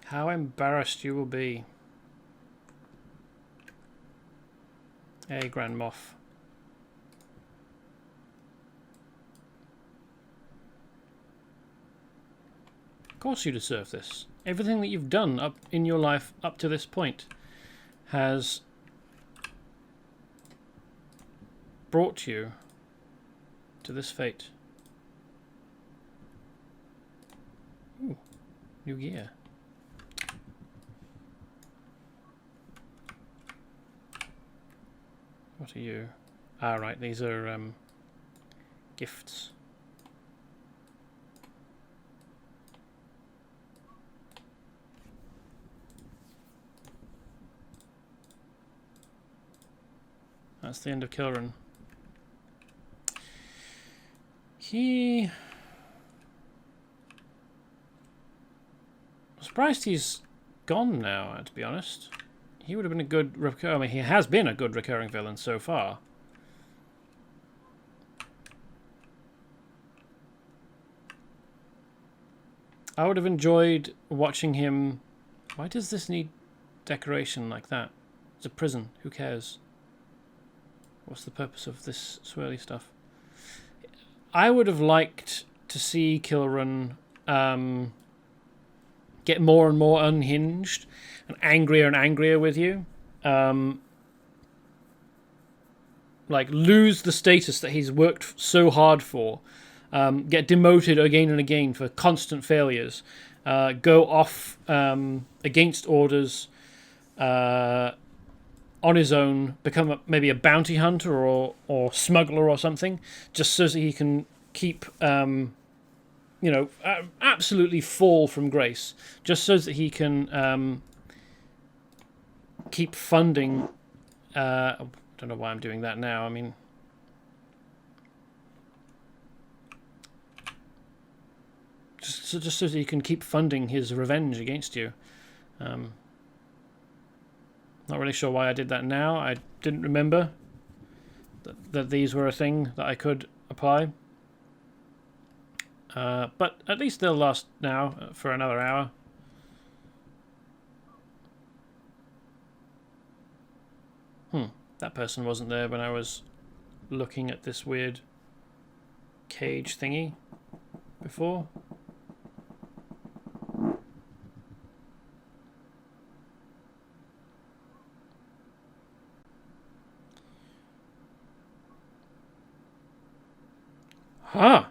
How embarrassed you will be. Hey, Grand Moff. Of course you deserve this. Everything that you've done up in your life up to this point has brought you to this fate. Ooh, new gear. What are you? Ah, right, these are gifts. That's the end of Kilran. I'm surprised he's gone now, to be honest. He would have been a good I mean, he has been a good recurring villain so far. I would have enjoyed watching him. Why does this need decoration like that? It's a prison. Who cares? What's the purpose of this swirly stuff? I would have liked to see Kilran get more and more unhinged and angrier with you. Like, lose the status that he's worked so hard for. Get demoted again and again for constant failures. Go off against orders on his own. Become maybe a bounty hunter or smuggler or something. Just so that he can keep... you know, absolutely fall from grace, just so that he can keep funding. I don't know why I'm doing that now. I mean, just so that he can keep funding his revenge against you. Not really sure why I did that now. I didn't remember that these were a thing that I could apply. But at least they'll last now for another hour. That person wasn't there when I was looking at this weird cage thingy before. Huh.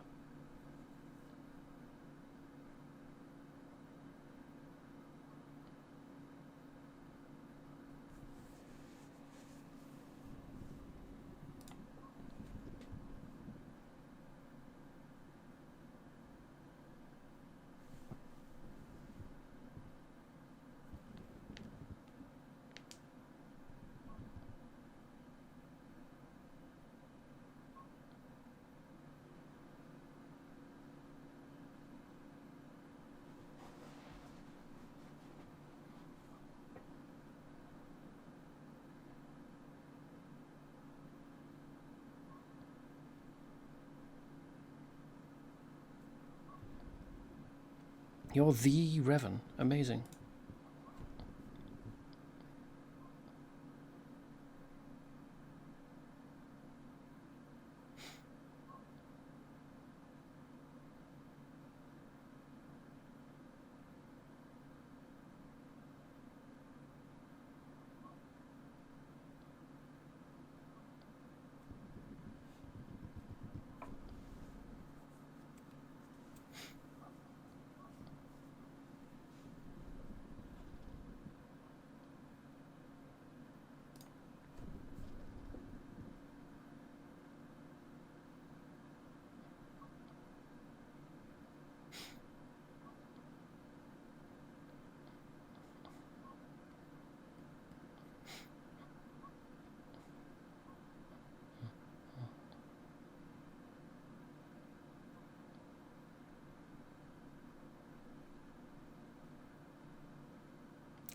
You're the Revan. Amazing.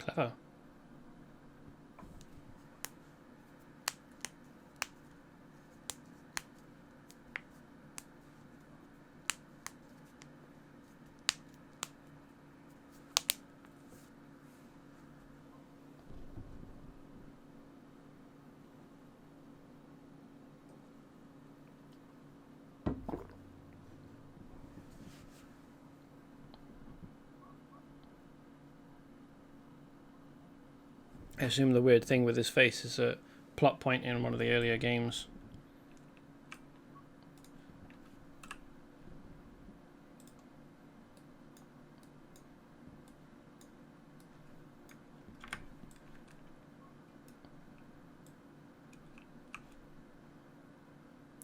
Clever. I assume the weird thing with his face is a plot point in one of the earlier games.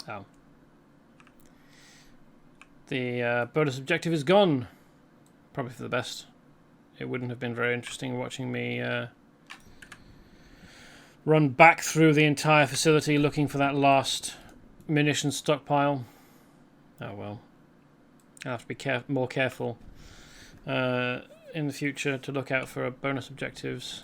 Oh. The bonus objective is gone. Probably for the best. It wouldn't have been very interesting watching me run back through the entire facility looking for that last munitions stockpile. Oh well. I'll have to be more careful in the future to look out for bonus objectives.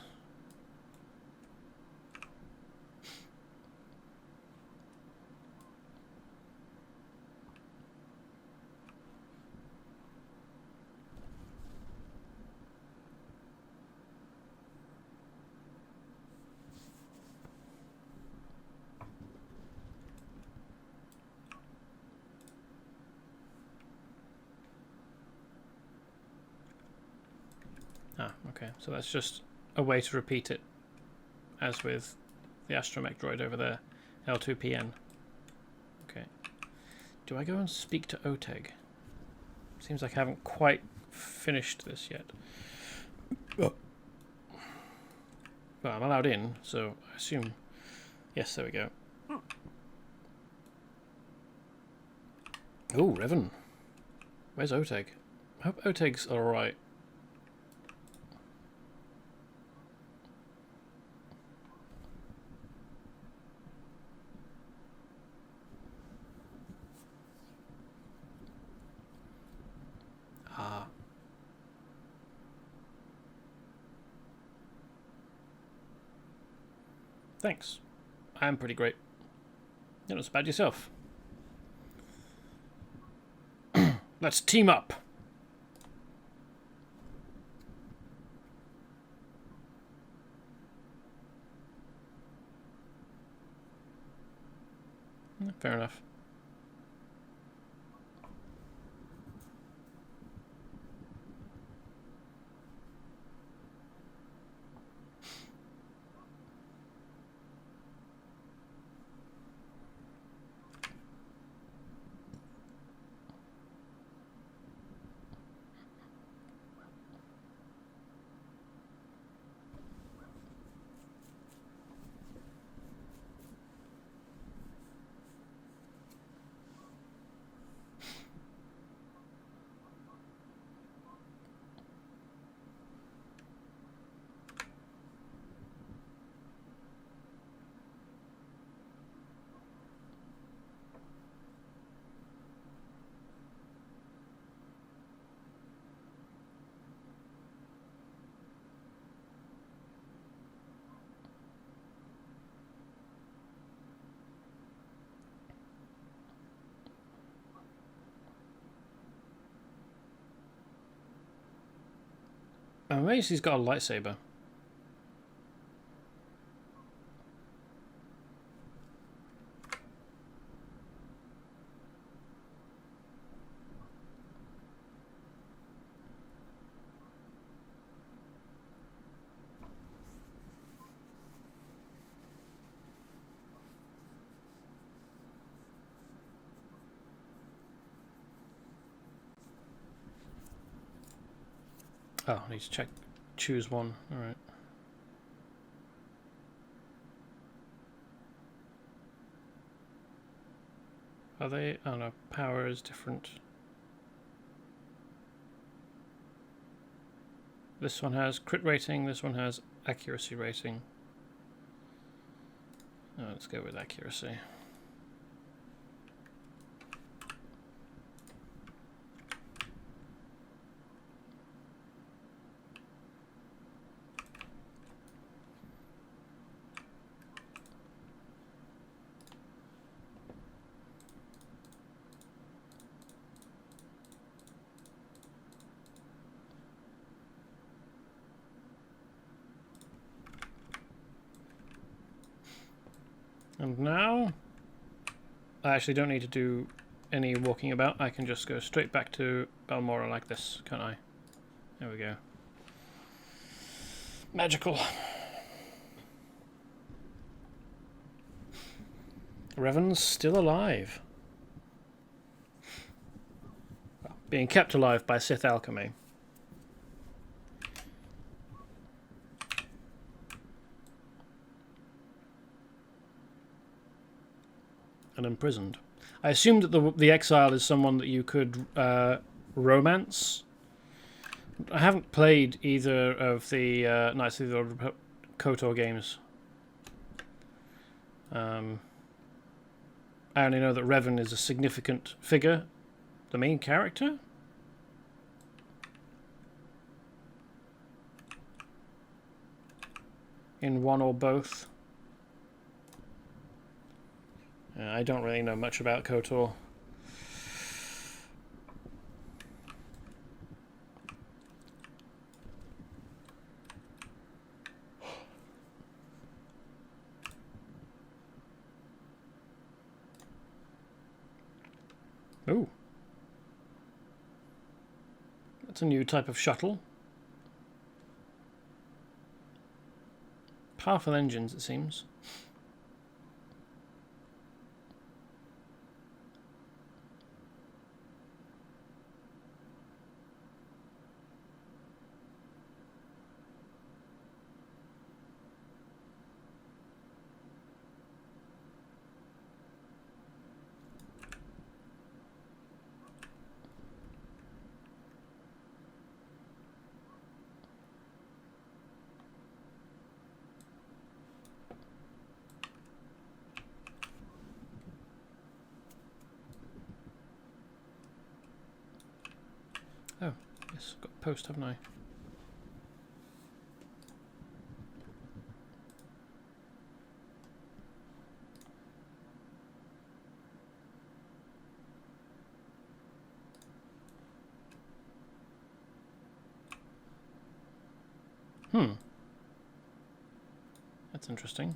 Ah, okay. So that's just a way to repeat it, as with the astromech droid over there, L2PN. Okay. Do I go and speak to Oteg? Seems like I haven't quite finished this yet. Oh. Well, I'm allowed in, so I assume... Yes, there we go. Oh, Revan. Where's Oteg? I hope Oteg's alright. Ah. Thanks. I am pretty great. You're not so bad yourself. Let's team up. Fair enough. I'm amazed he's got a lightsaber. Oh, I need to check. Choose one. Alright. Are they? Oh no, power is different. This one has crit rating, this one has accuracy rating. Oh, let's go with accuracy. And now I actually don't need to do any walking about. I can just go straight back to Balmorra like this, can't I? There we go. Magical. Revan's still alive. Well, being kept alive by Sith alchemy. And imprisoned. I assumed that the exile is someone that you could romance. I haven't played either of the Knights of the Old KOTOR games. I only know that Revan is a significant figure, the main character. In one or both. I don't really know much about KOTOR. Ooh. That's a new type of shuttle. Powerful engines, it seems. Oh, yes, got a post, haven't I? That's interesting.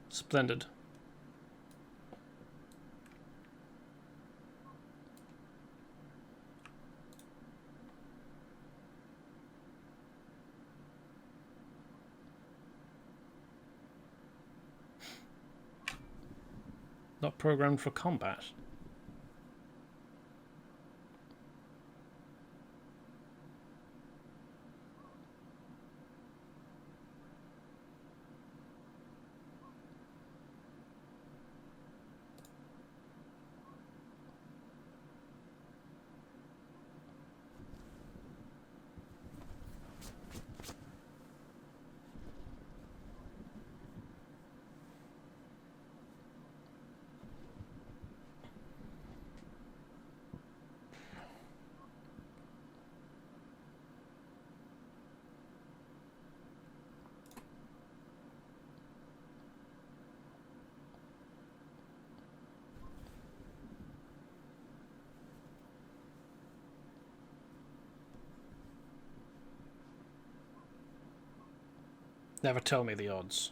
Splendid. Not programmed for combat. Never tell me the odds.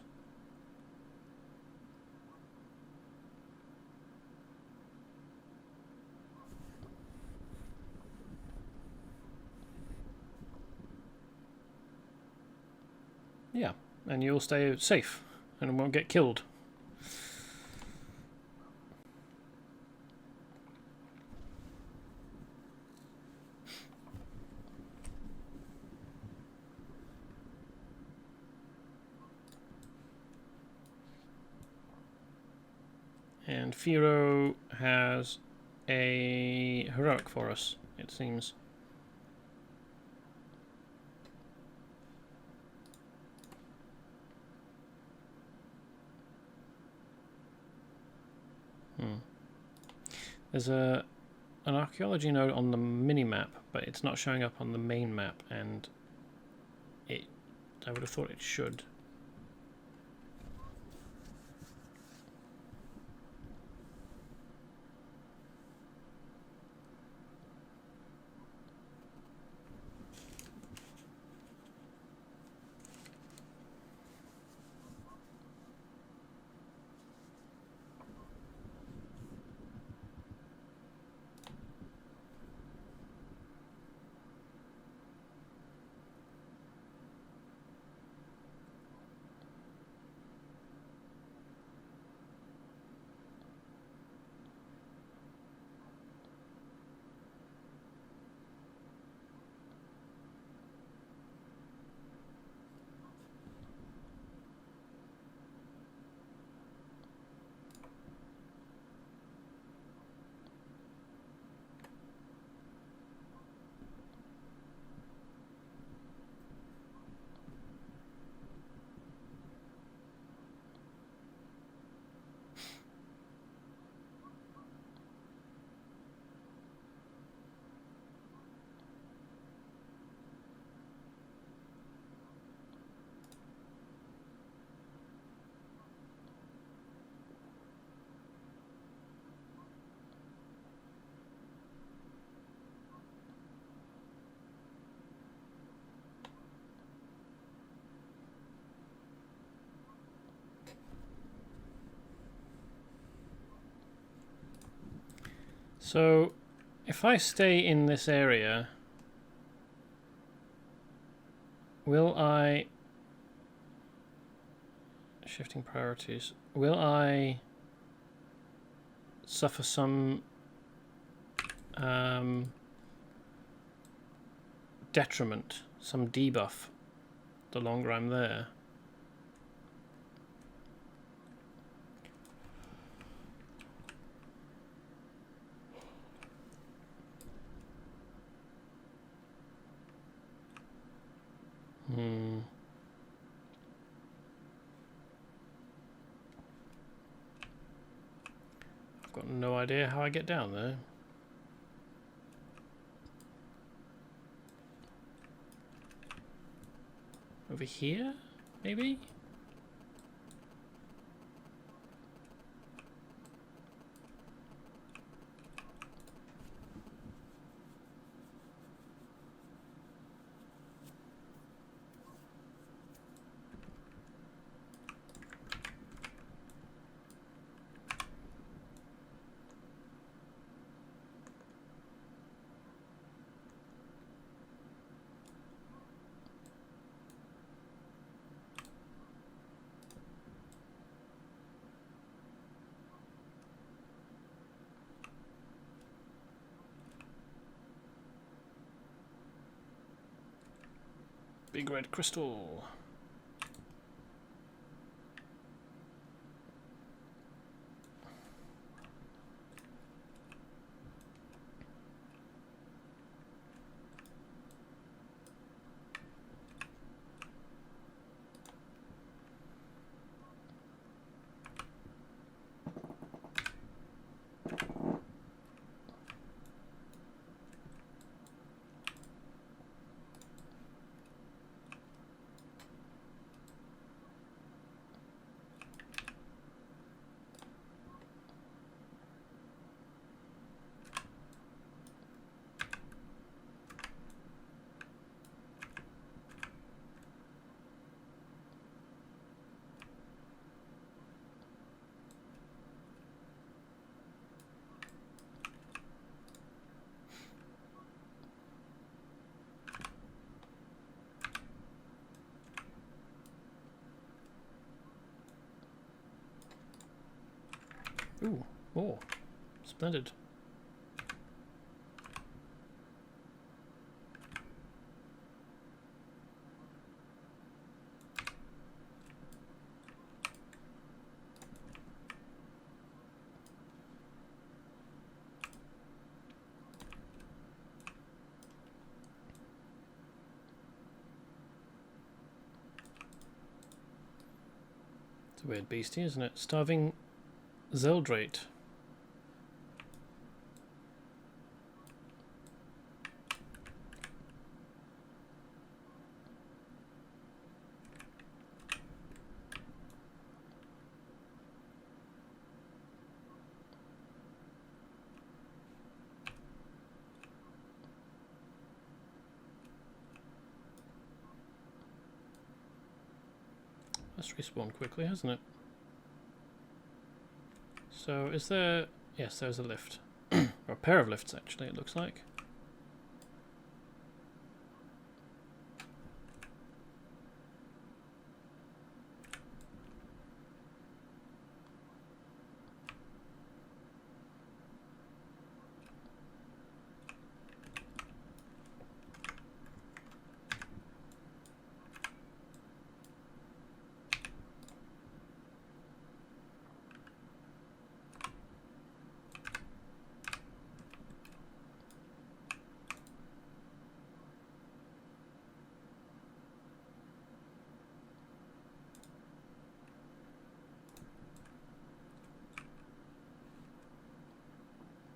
Yeah, and you'll stay safe and won't get killed. And Firo has a heroic for us, it seems. There's an archaeology node on the mini-map, but it's not showing up on the main map, and I would have thought it should. So, if I stay in this area, will I... Shifting priorities. Will I suffer some detriment, some debuff, the longer I'm there? I've got no idea how I get down there. Over here, maybe? Big red crystal. Ooh, oh, splendid. It's a weird beastie, isn't it? Starving Zeldrate. That's respawned quickly, hasn't it? So is there... Yes, there's a lift. Or a pair of lifts, actually, it looks like.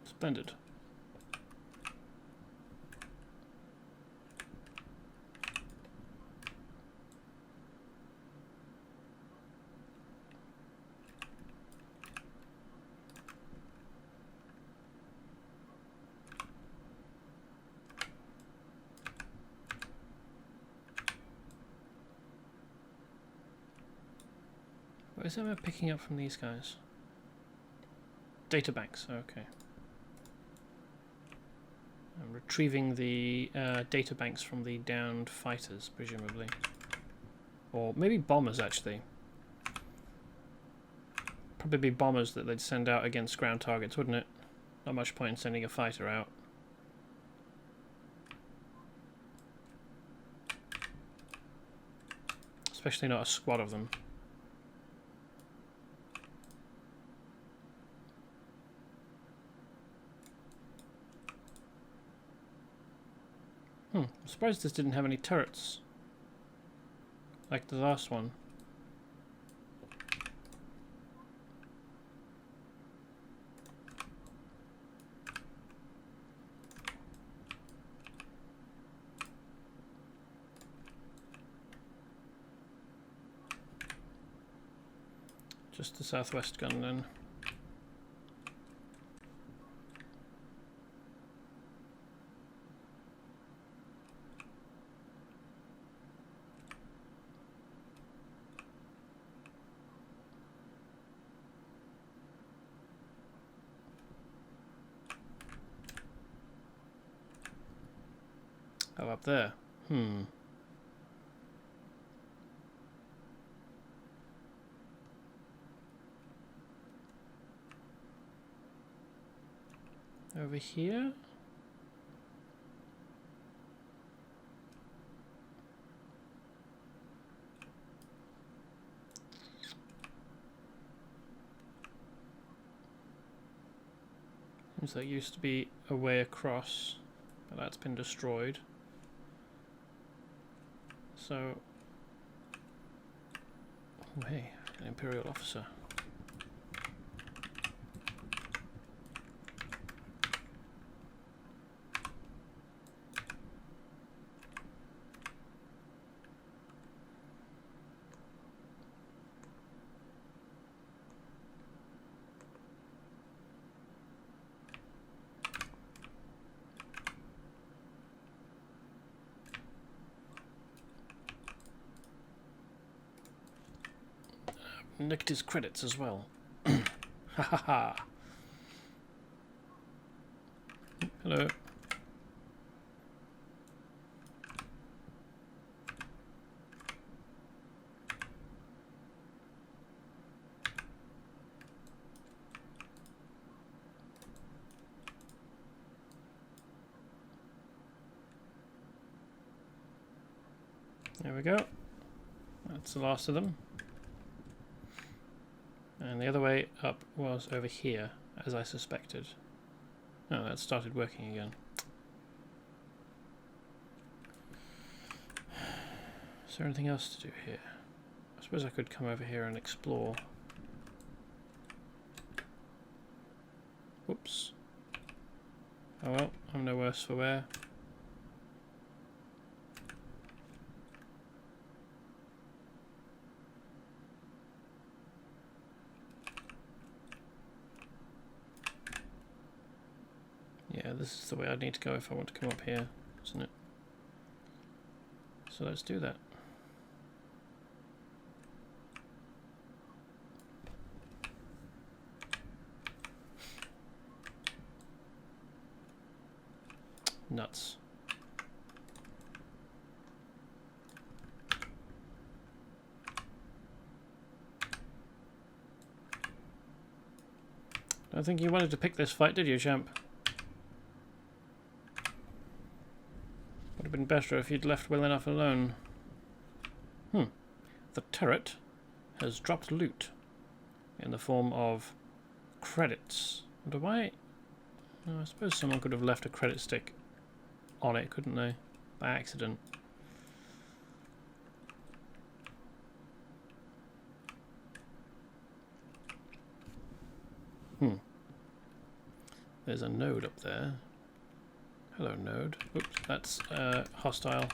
Splendid. What is it we're picking up from these guys? Databanks, okay. I'm retrieving the databanks from the downed fighters, presumably. Or maybe bombers, actually. Probably be bombers that they'd send out against ground targets, wouldn't it? Not much point in sending a fighter out. Especially not a squad of them. I'm surprised this didn't have any turrets. Like the last one. Just the southwest gun then. Oh, up there. Over here? Seems like used to be a way across, but that's been destroyed. So... Oh, hey, an Imperial officer. Nicked his credits as well. Ha ha ha. Hello. There we go. That's the last of them. And the other way up was over here, as I suspected. Oh, that started working again. Is there anything else to do here? I suppose I could come over here and explore. Whoops. Oh well, I'm no worse for wear. Yeah, this is the way I need to go if I want to come up here, isn't it? So let's do that. Nuts. Don't think you wanted to pick this fight, did you, champ? Would have been better if you'd left well enough alone. The turret has dropped loot in the form of credits. Wonder why? I suppose someone could have left a credit stick on it, couldn't they? By accident. There's a node up there. Hello, node. Oops, that's hostile.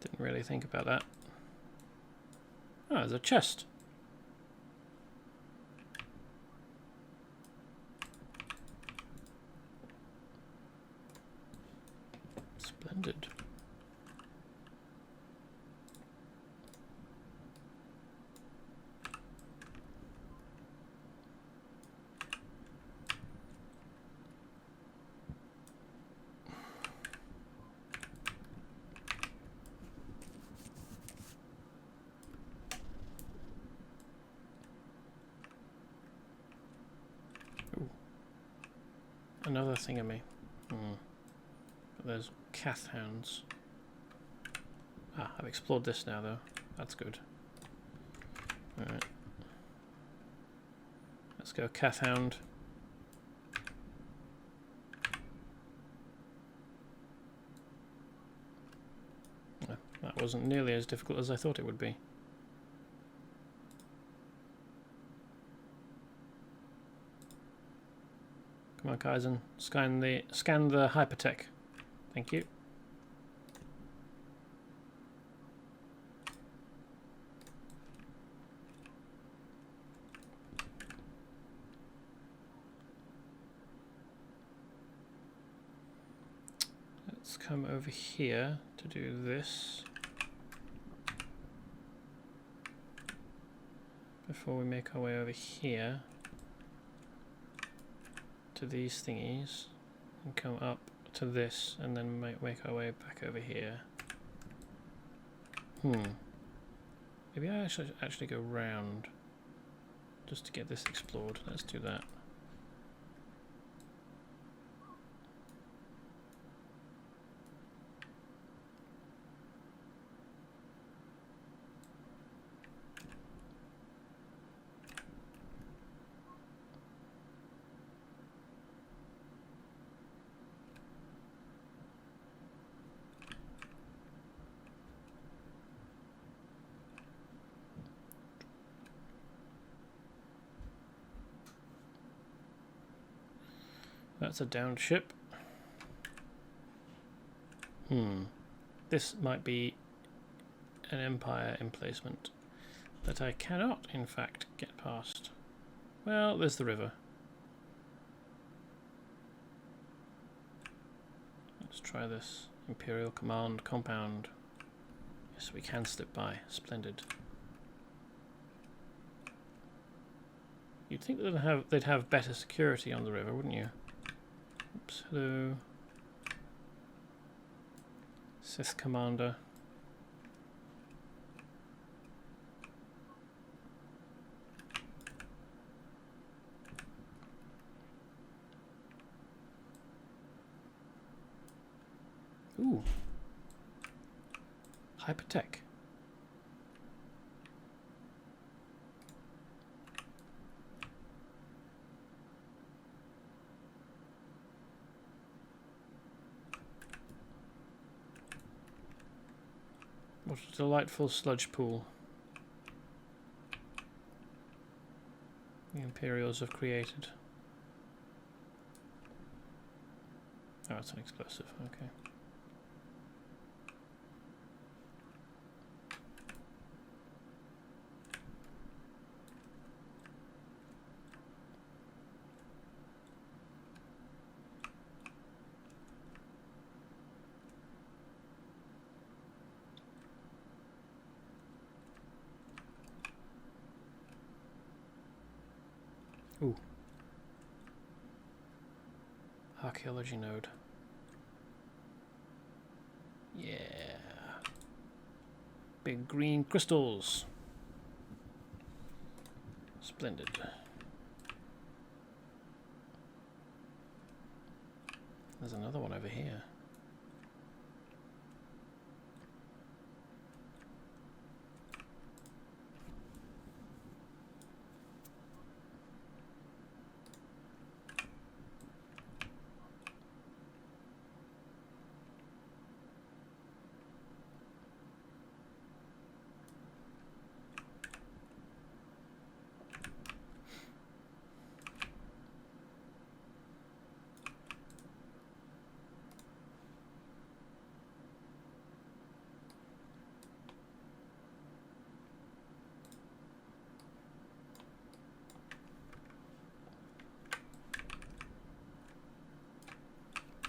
Didn't really think about that. Oh, there's a chest. Splendid. Ooh. Another thingamy. There's cath hounds. Ah, I've explored this now though. That's good. Alright. Let's go cath hound. That wasn't nearly as difficult as I thought it would be. Come on, Kaizen. Scan the hypertech. Thank you. Let's come over here to do this before we make our way over here to these thingies and come up to this and then make our way back over here. Maybe I should actually go round just to get this explored. Let's do that. That's a downed ship. This might be an Empire emplacement that I cannot, in fact, get past. Well, there's the river. Let's try this. Imperial Command Compound. Yes, we can slip by. Splendid. You'd think that they'd have better security on the river, wouldn't you? Oops, hello. Sith Commander. Ooh. Hypertech. What a delightful sludge pool the Imperials have created. Oh, it's an explosive, okay. Ooh. Archaeology node. Yeah. Big green crystals. Splendid. There's another one over here.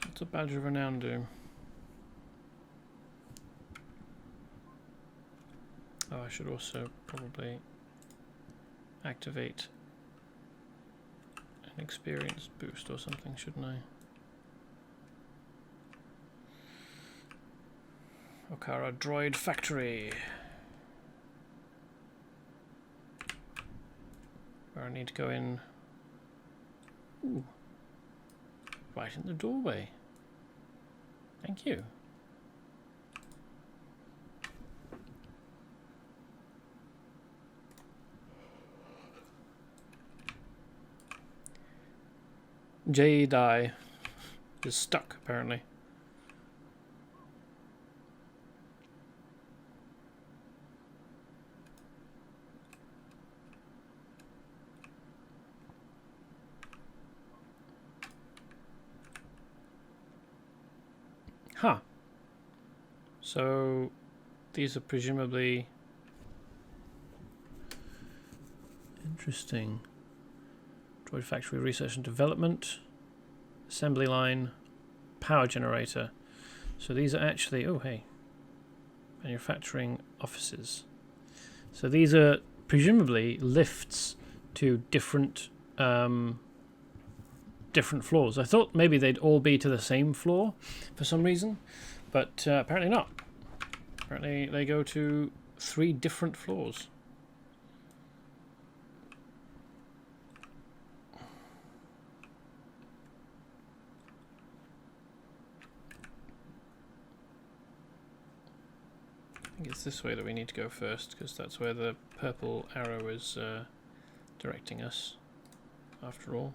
What's a badge of renown do? Oh, I should also probably activate an experience boost or something, shouldn't I? Okara Droid Factory. Where I need to go in. Ooh. Right in the doorway. Thank you. Jedi is stuck, apparently. Huh. So these are presumably interesting. Droid factory research and development, assembly line, power generator. So these are actually, oh hey, manufacturing offices. So these are presumably lifts to different different floors. I thought maybe they'd all be to the same floor for some reason, but apparently not. Apparently they go to 3 different floors. I think it's this way that we need to go first, because that's where the purple arrow is directing us, after all.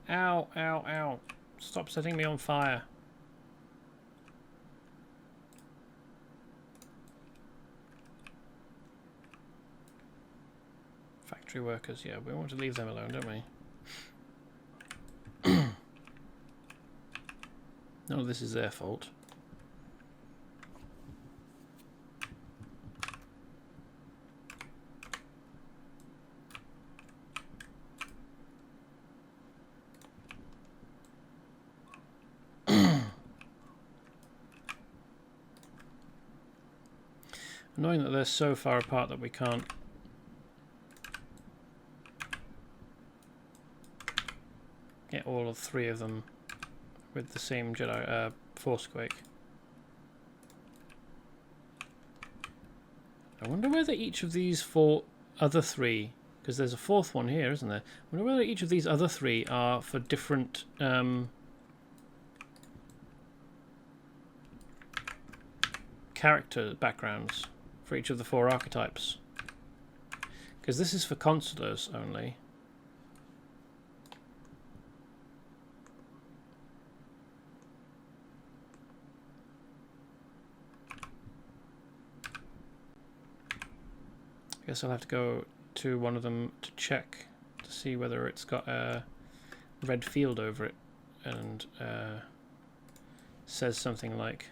Ow, ow, ow. Stop setting me on fire. Factory workers, yeah, we want to leave them alone, don't we? None of this is their fault. Annoying that they're so far apart that we can't get all of 3 of them with the same Jedi Forcequake. I wonder whether each of these 4 other 3, because there's a 4th one here, isn't there? I wonder whether each of these other 3 are for different character backgrounds for each of the 4 archetypes. Because this is for consulars only. I guess I'll have to go to one of them to check to see whether it's got a red field over it and says something like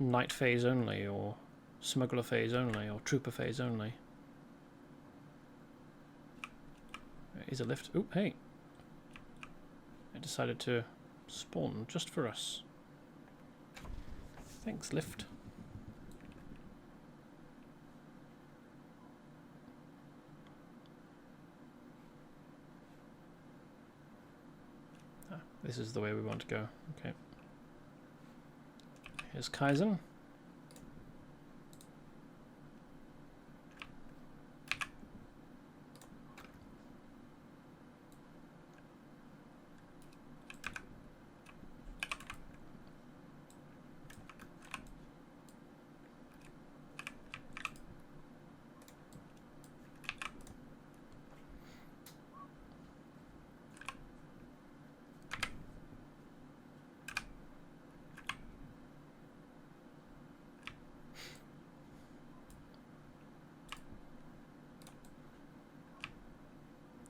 Knight phase only, or Smuggler phase only, or Trooper phase only. There is a lift. Oh, hey! It decided to spawn just for us. Thanks, lift. Ah, this is the way we want to go. Okay. Here's Kaizen.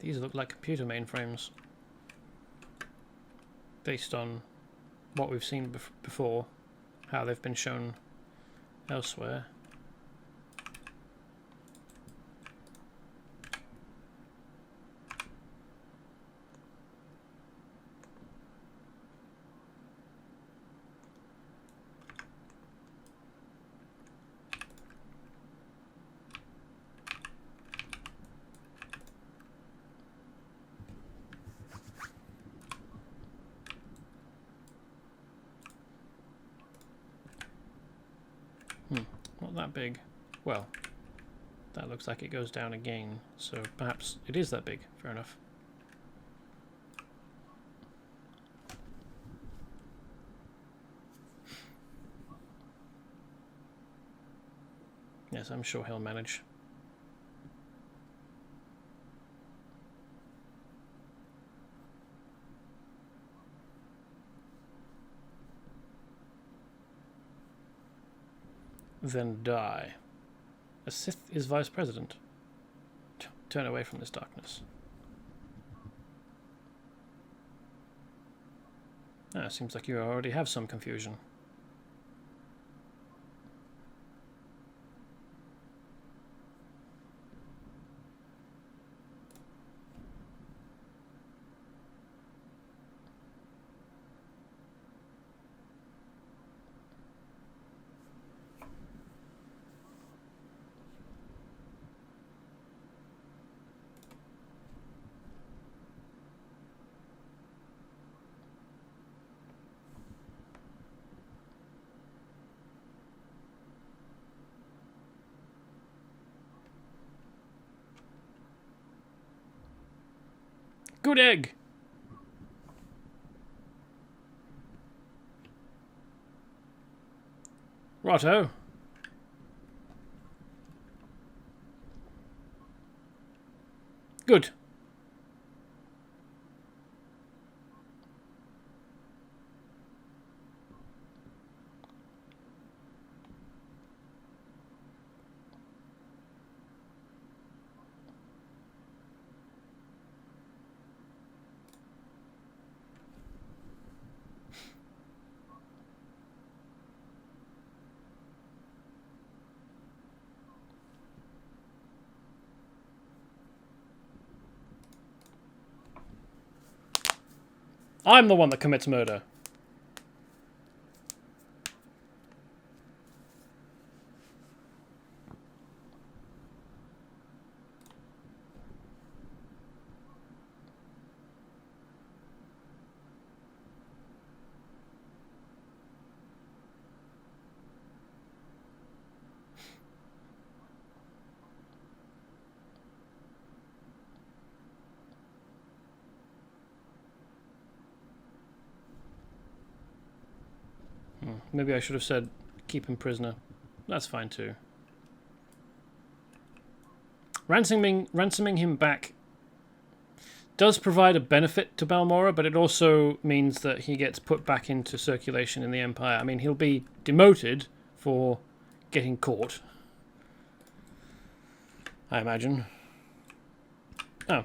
These look like computer mainframes, based on what we've seen before, how they've been shown elsewhere. Not that big. Well, that looks like it goes down again, so perhaps it is that big. Fair enough. Yes, I'm sure he'll manage. Then die. A Sith is vice president. Turn away from this darkness. Ah, seems like you already have some confusion. Good egg! Righto. Good. I'm the one that commits murder. 'Cause Maybe I should have said keep him prisoner. That's fine too. Ransoming him back does provide a benefit to Balmorra, but it also means that he gets put back into circulation in the Empire. I mean, he'll be demoted for getting caught, I imagine. Oh.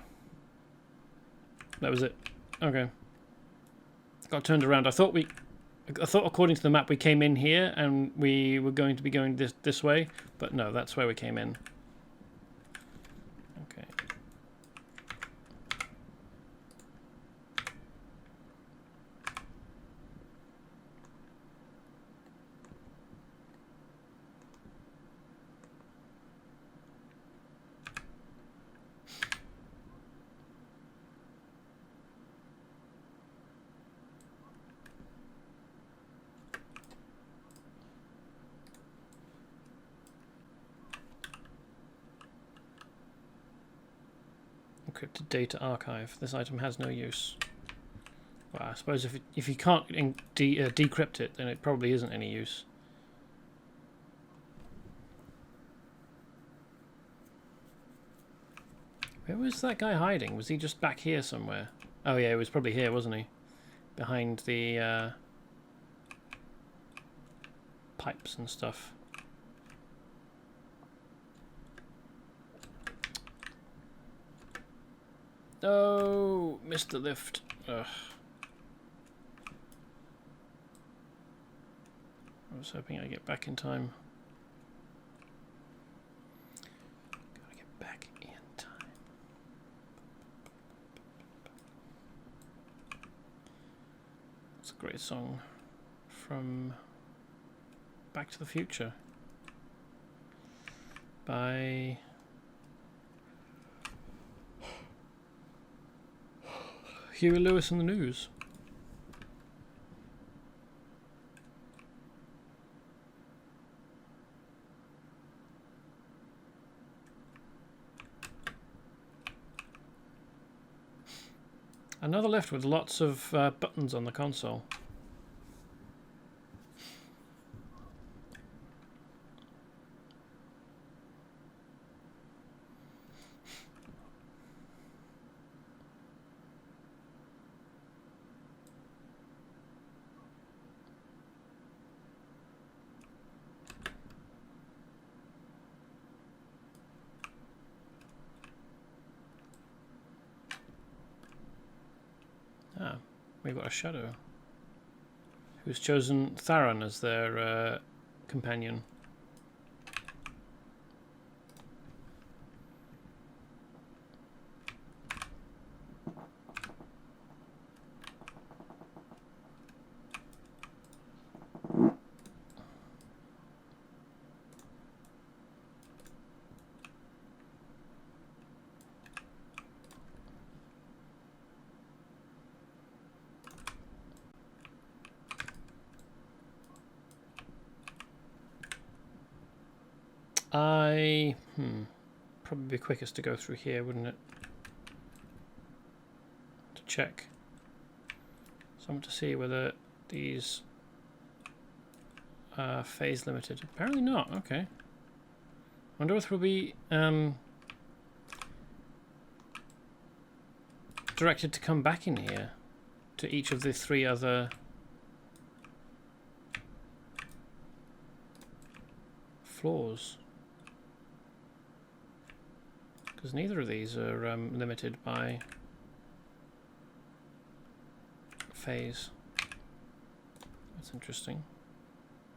That was it. Okay. Got turned around. I thought according to the map we came in here and we were going to be going this way, but no, that's where we came in. Okay. Encrypted data archive. This item has no use. Well, I suppose if you can't decrypt it, then it probably isn't any use. Where was that guy hiding? Was he just back here somewhere? Oh yeah, he was probably here, wasn't he? Behind the pipes and stuff. Oh, missed the lift. Ugh. I was hoping I'd get back in time. Gotta get back in time. It's a great song from Back to the Future by Huey Lewis and the News. Another lift with lots of buttons on the console. Ah, we've got a shadow who's chosen Theron as their companion. Probably be quickest to go through here, wouldn't it? To check. So I want to see whether these are phase limited. Apparently not. Okay. Wonder if we'll be directed to come back in here to each of the three other floors. Because neither of these are limited by phase. That's interesting. I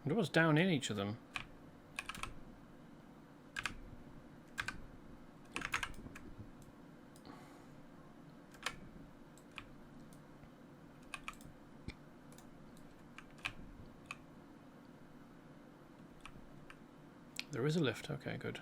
wonder what's down in each of them. There is a lift. Okay, good.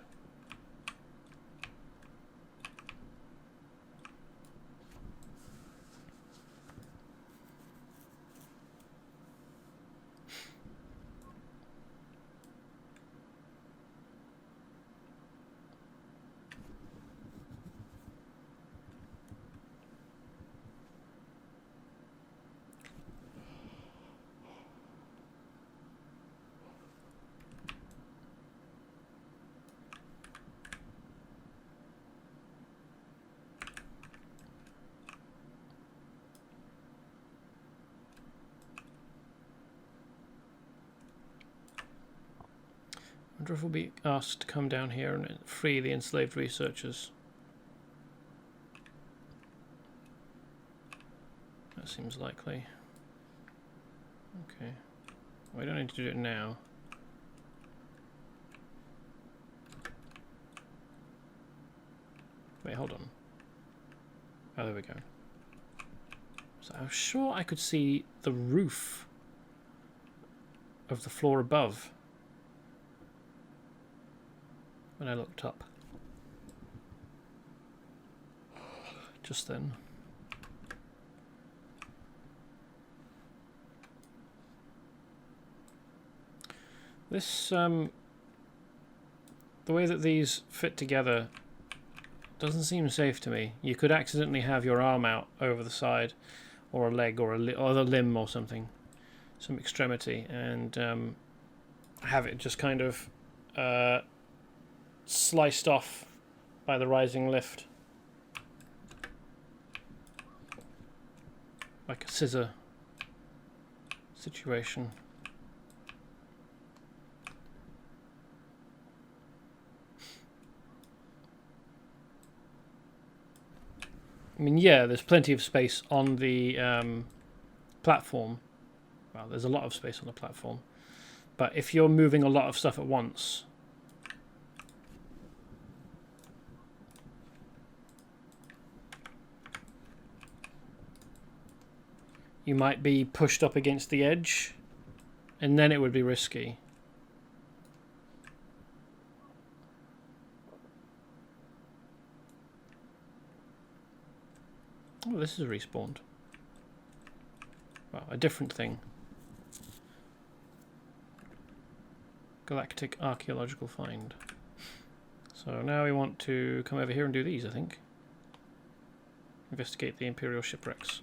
wonder if we'll be asked to come down here and free the enslaved researchers. That seems likely. Okay. We don't need to do it now. Wait, hold on. Oh, there we go. So I was sure I could see the roof of the floor above when I looked up just then. This, the way that these fit together doesn't seem safe to me. You could accidentally have your arm out over the side, or a leg, or a limb or something, some extremity, and have it just kind of sliced off by the rising lift. Like a scissor situation. I mean, yeah, there's plenty of space on the platform. Well, there's a lot of space on the platform. But if you're moving a lot of stuff at once, you might be pushed up against the edge, and then it would be risky. Oh, this is respawned. Well, a different thing. Galactic archaeological find. So now we want to come over here and do these, I think. Investigate the Imperial shipwrecks.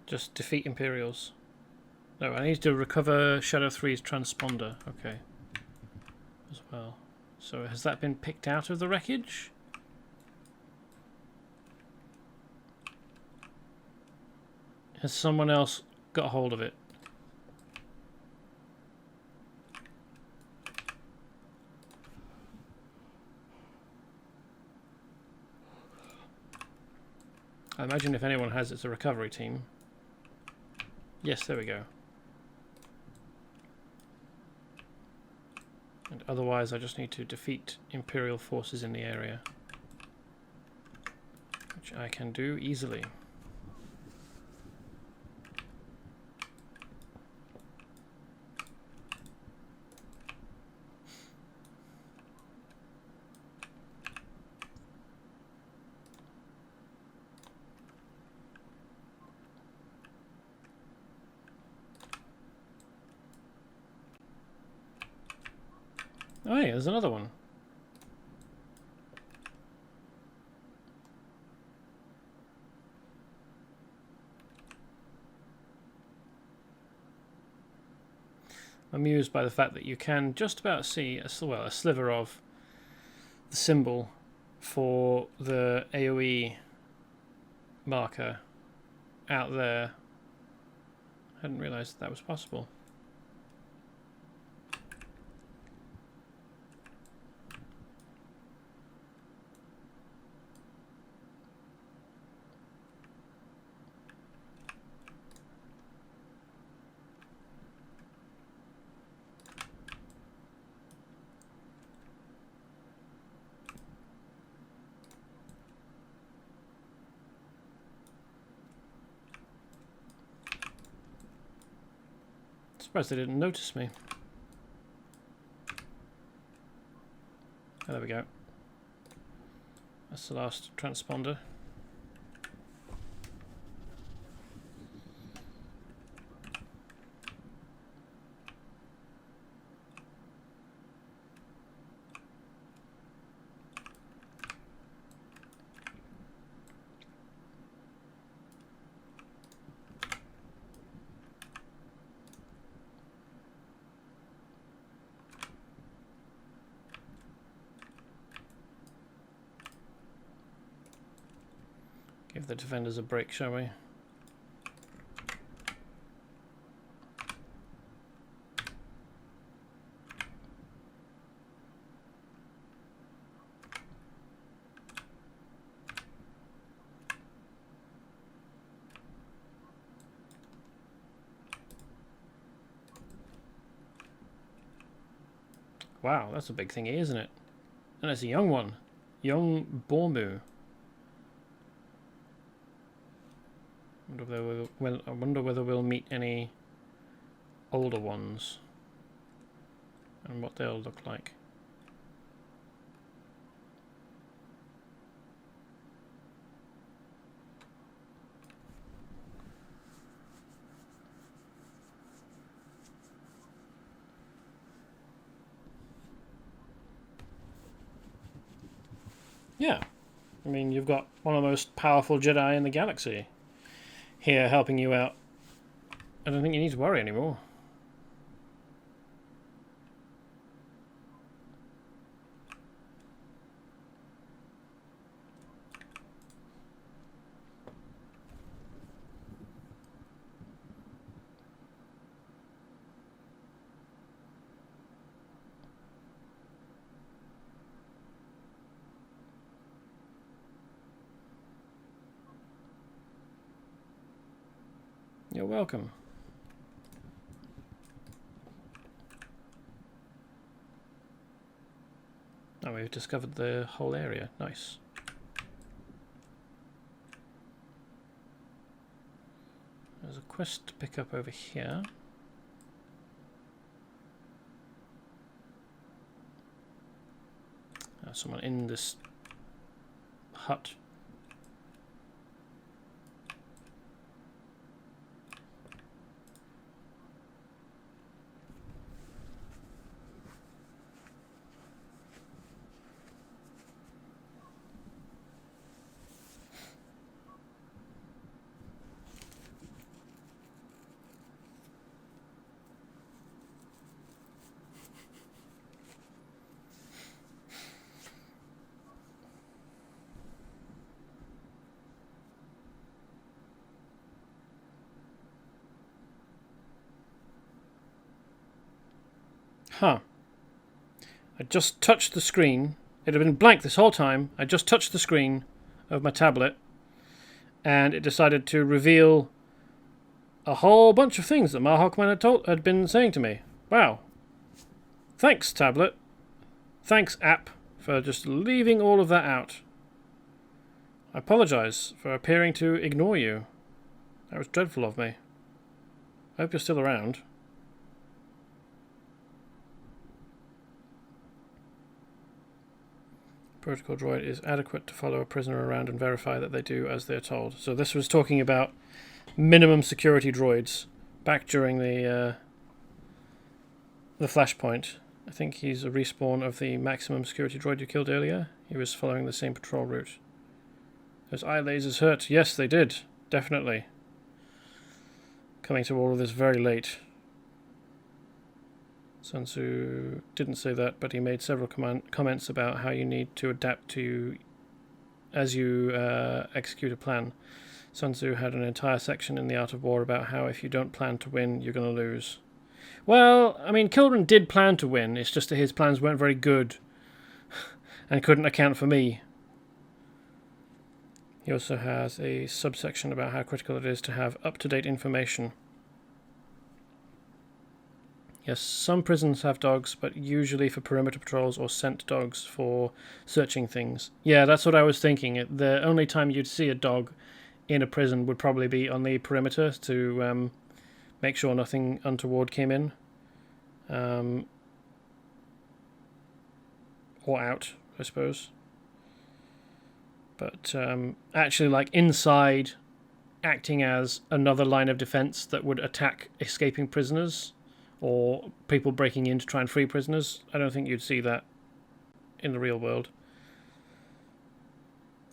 Just defeat Imperials. No, I need to recover Shadow 3's transponder. Okay. As well. So has that been picked out of the wreckage? Has someone else got a hold of it? I imagine if anyone has, it's a recovery team. Yes, there we go. And otherwise I just need to defeat Imperial forces in the area, which I can do easily. Oh yeah, there's another one. I'm amused by the fact that you can just about see a sliver of the symbol for the AoE marker out there. Hadn't realised that was possible. Surprised they didn't notice me. Oh, there we go. That's the last transponder. Give the defenders a break, shall we? Wow, that's a big thingy, isn't it? And it's a young one. Young Bormu. I wonder whether we'll meet any older ones and what they'll look like. Yeah, I mean, you've got one of the most powerful Jedi in the galaxy here helping you out. I don't think you need to worry anymore. You're welcome. Oh, we've discovered the whole area. Nice. There's a quest to pick up over here. Someone in this hut. Huh. I just touched the screen. It had been blank this whole time. I just touched the screen of my tablet and it decided to reveal a whole bunch of things that Mahawkman had been saying to me. Wow. Thanks, tablet. Thanks, app, for just leaving all of that out. I apologize for appearing to ignore you. That was dreadful of me. I hope you're still around. Protocol droid is adequate to follow a prisoner around and verify that they do as they're told. So this was talking about minimum security droids back during the Flashpoint. I think he's a respawn of the maximum security droid you killed earlier. He was following the same patrol route. Those eye lasers hurt. Yes, they did. Definitely. Coming to all of this very late. Sun Tzu didn't say that, but he made several comments about how you need to adapt to as you execute a plan. Sun Tzu had an entire section in The Art of War about how if you don't plan to win, you're going to lose. Well, I mean, Kilran did plan to win. It's just that his plans weren't very good and couldn't account for me. He also has a subsection about how critical it is to have up-to-date information. Yes, some prisons have dogs, but usually for perimeter patrols or scent dogs for searching things. Yeah, that's what I was thinking. The only time you'd see a dog in a prison would probably be on the perimeter to make sure nothing untoward came in. Or out, I suppose. But actually, like, inside, acting as another line of defense that would attack escaping prisoners or people breaking in to try and free prisoners, I don't think you'd see that in the real world.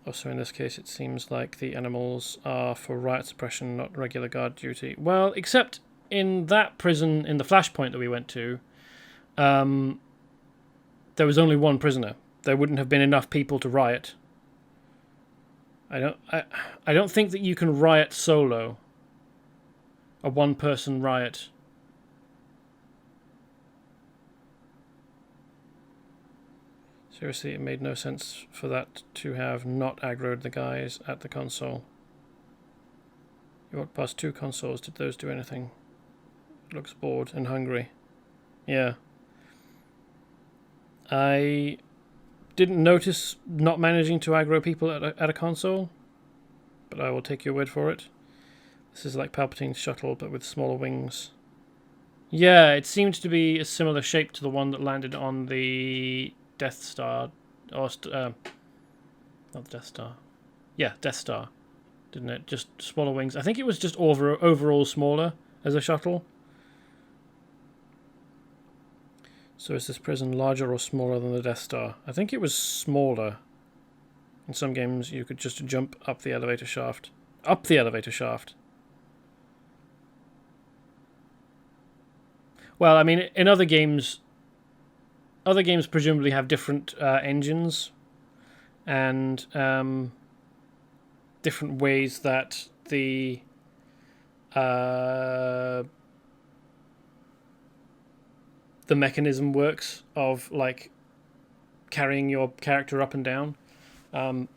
Also, in this case, it seems like the animals are for riot suppression, not regular guard duty. Well, except in that prison, in the Flashpoint that we went to, there was only one prisoner. There wouldn't have been enough people to riot. I don't think that you can riot solo. A one-person riot. Seriously, it made no sense for that to have not aggroed the guys at the console. You walked past 2 consoles. Did those do anything? Looks bored and hungry. Yeah. I didn't notice not managing to aggro people at a console, but I will take your word for it. This is like Palpatine's shuttle, but with smaller wings. Yeah, it seemed to be a similar shape to the one that landed on the Death Star, or not the Death Star. Yeah, Death Star, didn't it? Just smaller wings. I think it was just overall smaller as a shuttle. So is this prison larger or smaller than the Death Star? I think it was smaller. In some games, you could just jump up the elevator shaft. Up the elevator shaft. Well, I mean, in other games presumably have different engines and different ways that the mechanism works of, like, carrying your character up and down.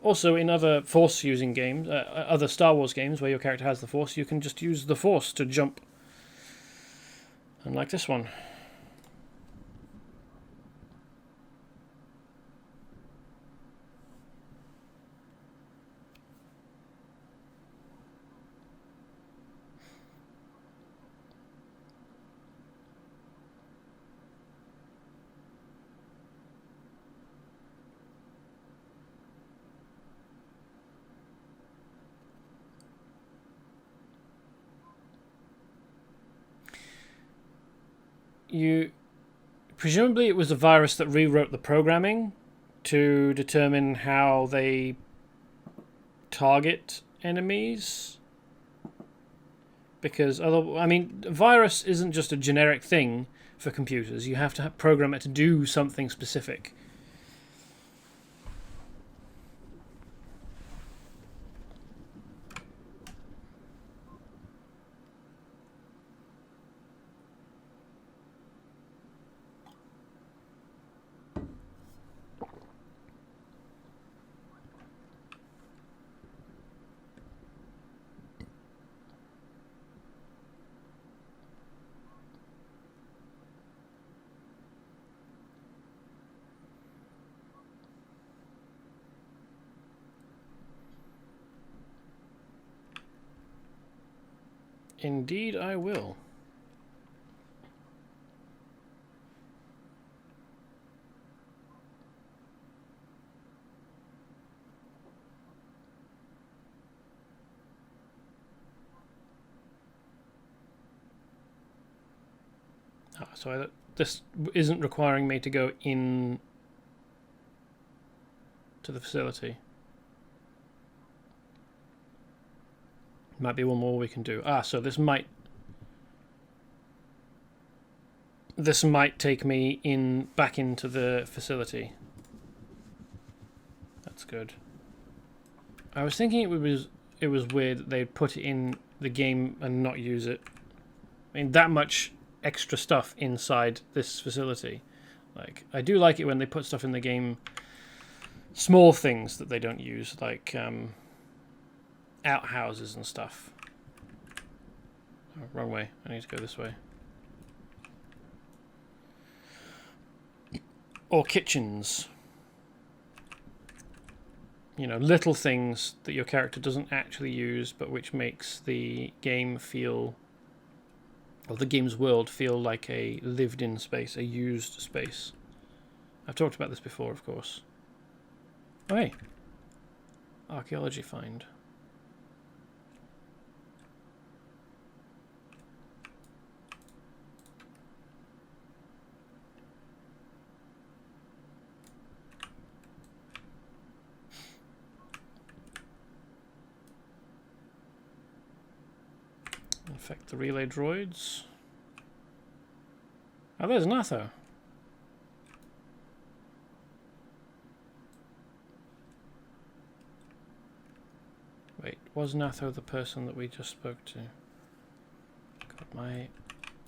Also, in other Force-using games, other Star Wars games where your character has the Force, you can just use the Force to jump. Unlike this one. Presumably it was a virus that rewrote the programming to determine how they target enemies. Because virus isn't just a generic thing for computers. You have to program it to do something specific. Indeed, I will. So this isn't requiring me to go in to the facility. Might be one more we can do. So this might take me back into the facility. That's good. I was thinking it was it was weird that they'd put it in the game and not use it. I mean, that much extra stuff inside this facility. Like, I do like it when they put stuff in the game, small things that they don't use, like outhouses and stuff. Oh, wrong way. I need to go this way. Or kitchens. You know, little things that your character doesn't actually use, but which makes the game feel, or the game's world feel like a lived-in space, a used space. I've talked about this before, of course. Oh, hey. Archaeology find. Infect the relay droids. Oh, there's Natho. Wait, was Natho the person that we just spoke to? God, my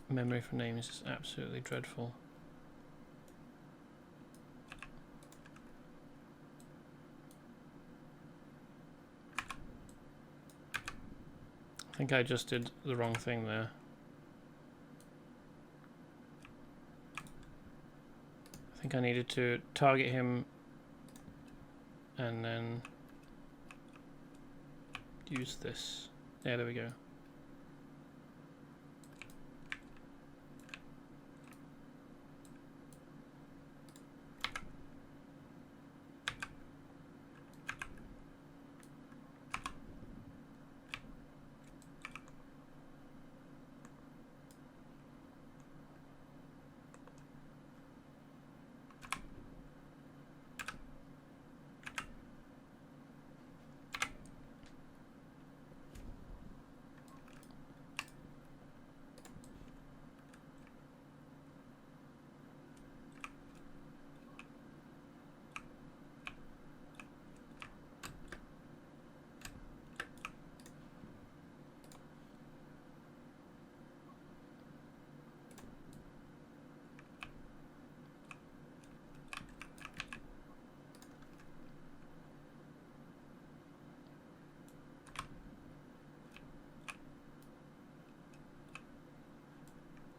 memory for names is absolutely dreadful. I think I just did the wrong thing there. I think I needed to target him and then use this. Yeah, there we go.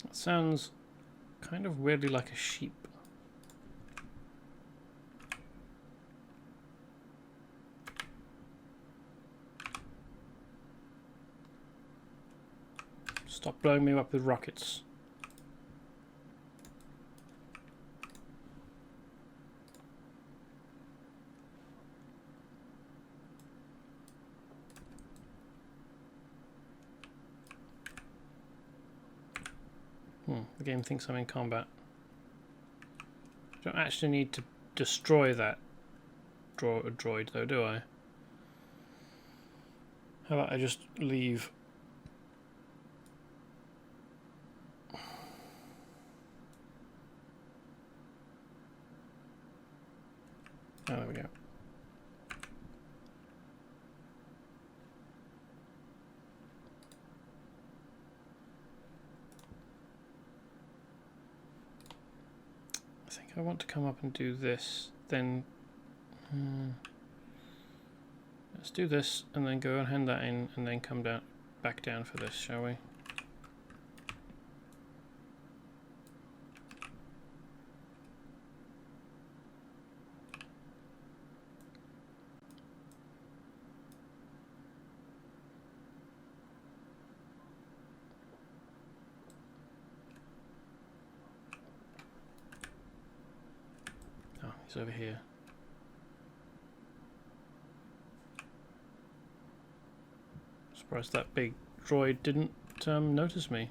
That sounds kind of weirdly like a sheep. Stop blowing me up with rockets. The game thinks I'm in combat. Don't actually need to destroy that droid though, do I? How about I just leave? Oh, there we go. I think I want to come up and do this, then let's do this and then go and hand that in and then come down back down for this, shall we? Oh, he's over here. Surprised that big droid didn't notice me.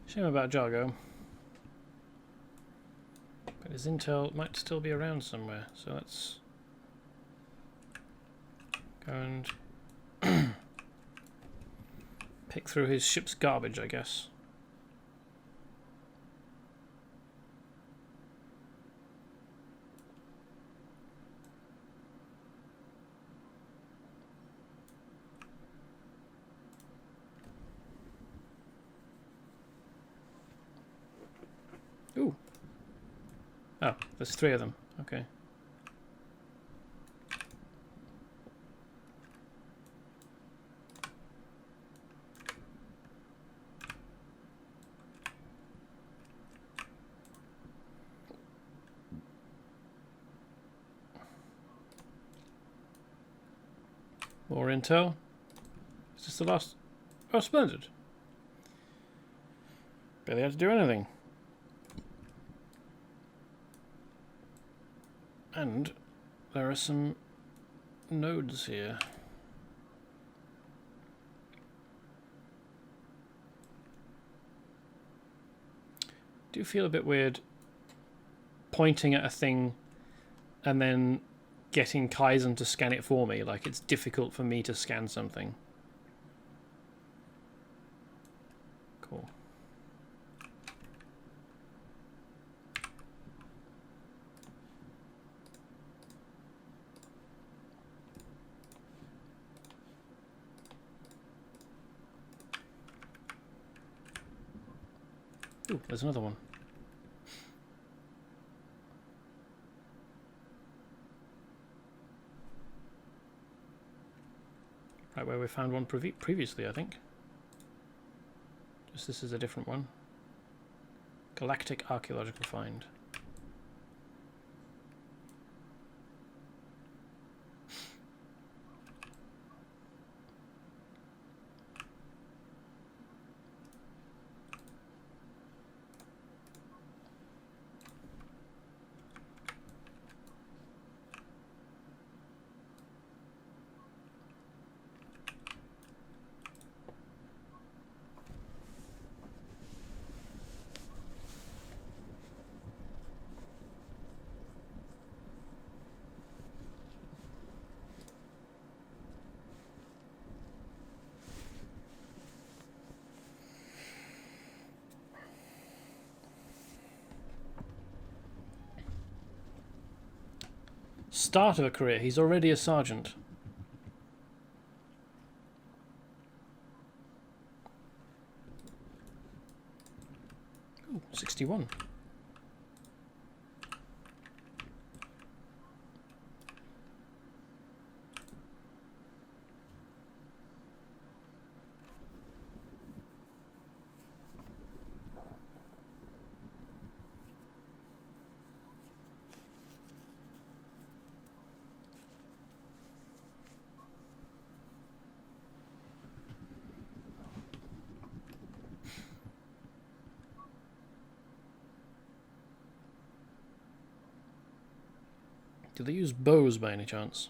Shame about Jargo. But his intel might still be around somewhere, so let's go and pick through his ship's garbage, I guess. Ooh. Oh, there's 3 of them. Okay. More intel. Is this the last? Oh, splendid. Barely had to do anything. And there are some nodes here. Do feel a bit weird pointing at a thing and then getting Kaizen to scan it for me. Like, it's difficult for me to scan something. Cool. Ooh, there's another one. Right where we found one previously, I think. Just this is a different one. Galactic archaeological find. Start of a career. He's already a sergeant. Ooh, 61. Do they use bows by any chance?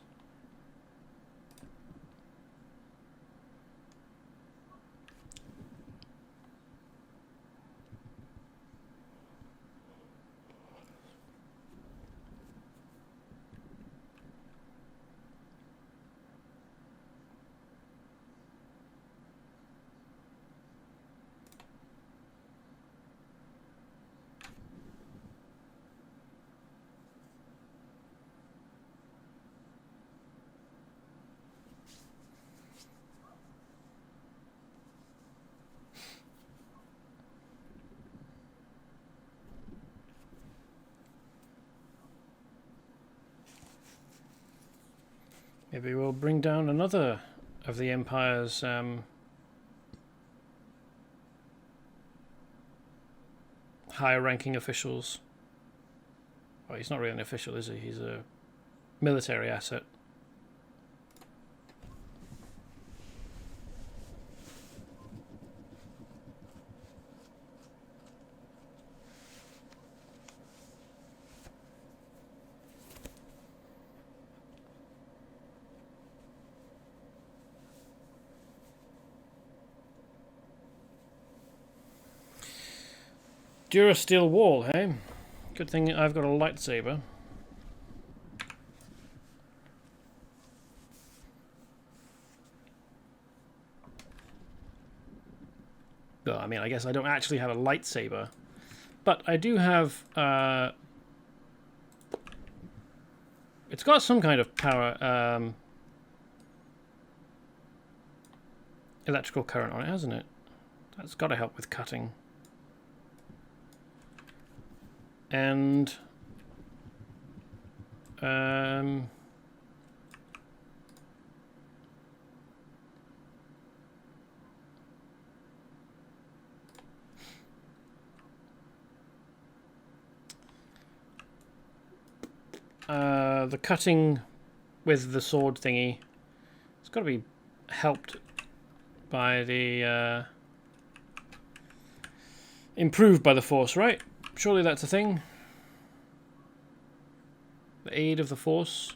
Maybe we'll bring down another of the Empire's higher-ranking officials. Well, he's not really an official, is he? He's a military asset. Durasteel wall, hey? Good thing I've got a lightsaber. Well, I mean, I guess I don't actually have a lightsaber. But I do have... it's got some kind of power... electrical current on it, hasn't it? That's got to help with cutting. And... the cutting with the sword thingy, it's got to be helped by the improved by the Force, right? Surely that's a thing. The aid of the Force.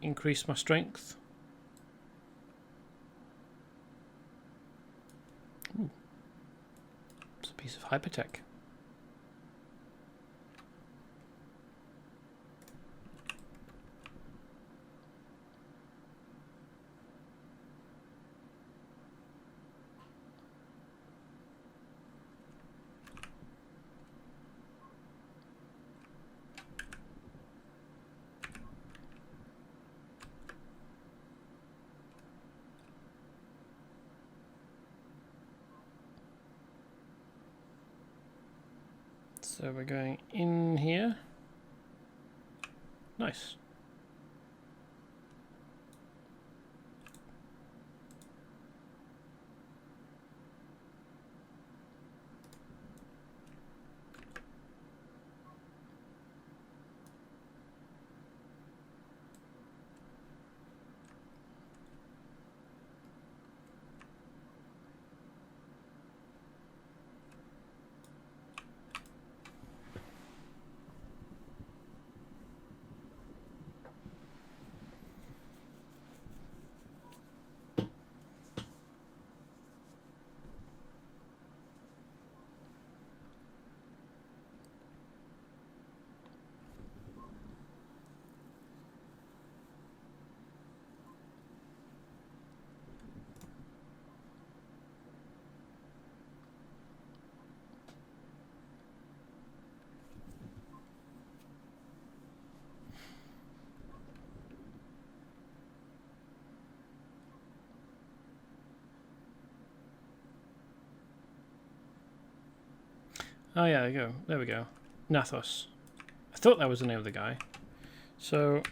Increase my strength. Ooh. It's a piece of hypertech. So we're going in here. Nice. Oh yeah, there we go. There we go. Nathos. I thought that was the name of the guy. So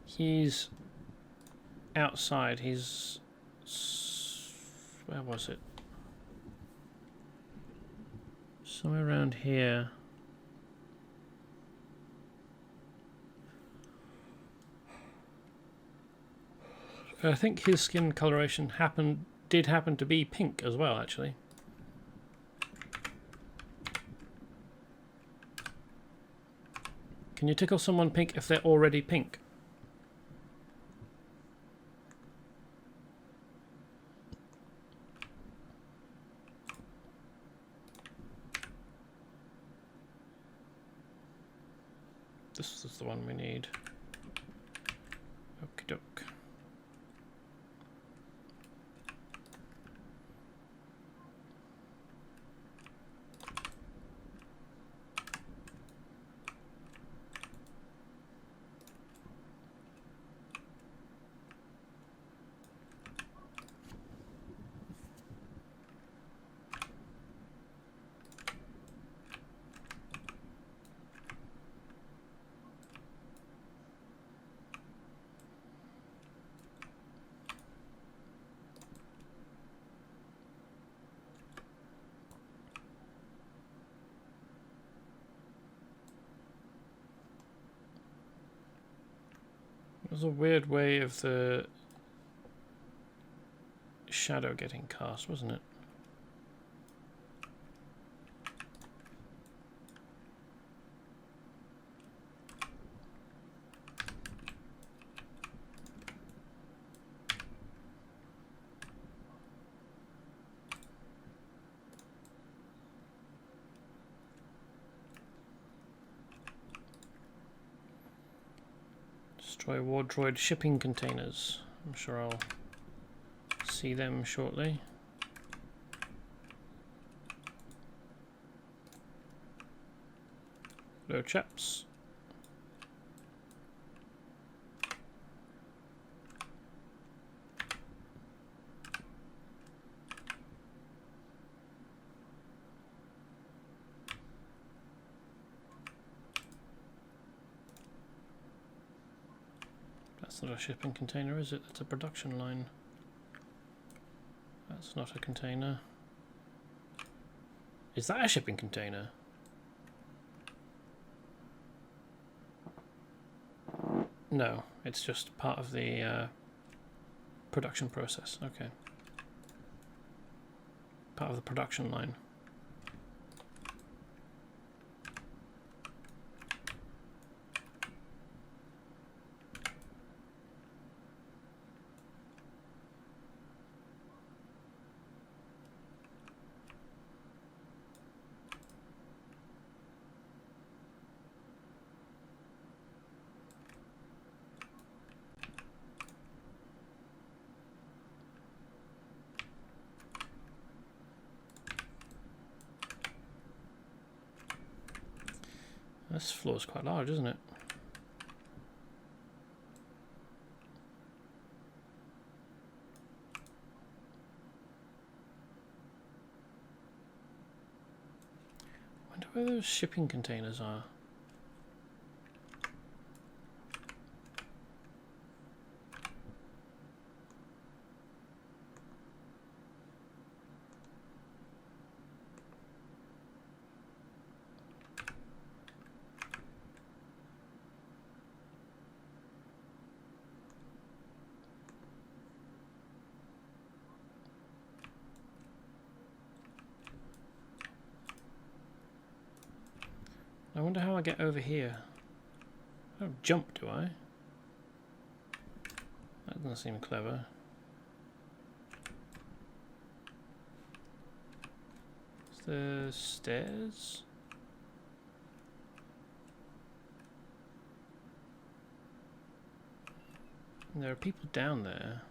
he's outside. He's... where was it? Somewhere around here. I think his skin coloration did happen to be pink as well, actually. Can you tickle someone pink if they're already pink? This is the one we need. Okie doke. It was a weird way of the shadow getting cast, wasn't it? Destroy war droid shipping containers. I'm sure I'll see them shortly. Hello, chaps. That's not a shipping container, is it? That's a production line. That's not a container. Is that a shipping container? No, it's just part of the production process. Okay. Part of the production line. This floor's quite large, isn't it? I wonder where those shipping containers are. I wonder how I get over here. I don't jump, do I? That doesn't seem clever. Is there stairs? And there are people down there.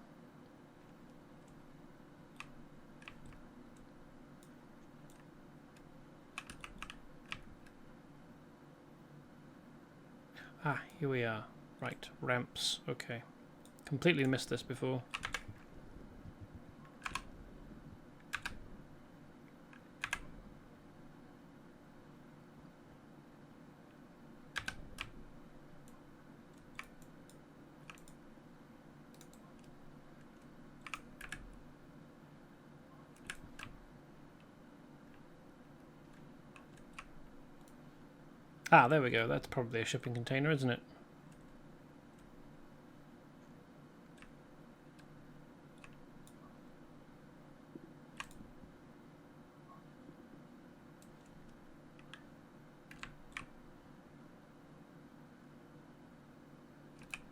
Ah, here we are. Right, ramps. Okay. Completely missed this before. Ah, there we go. That's probably a shipping container, isn't it?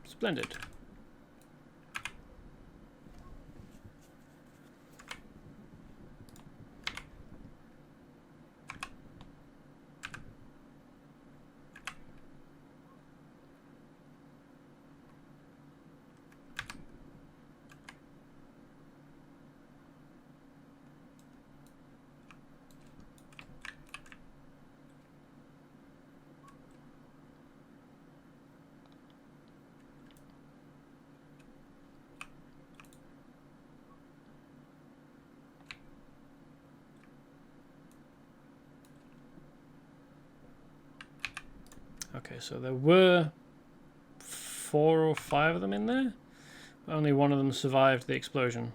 Splendid. Okay, so there were 4 or 5 of them in there. Only one of them survived the explosion.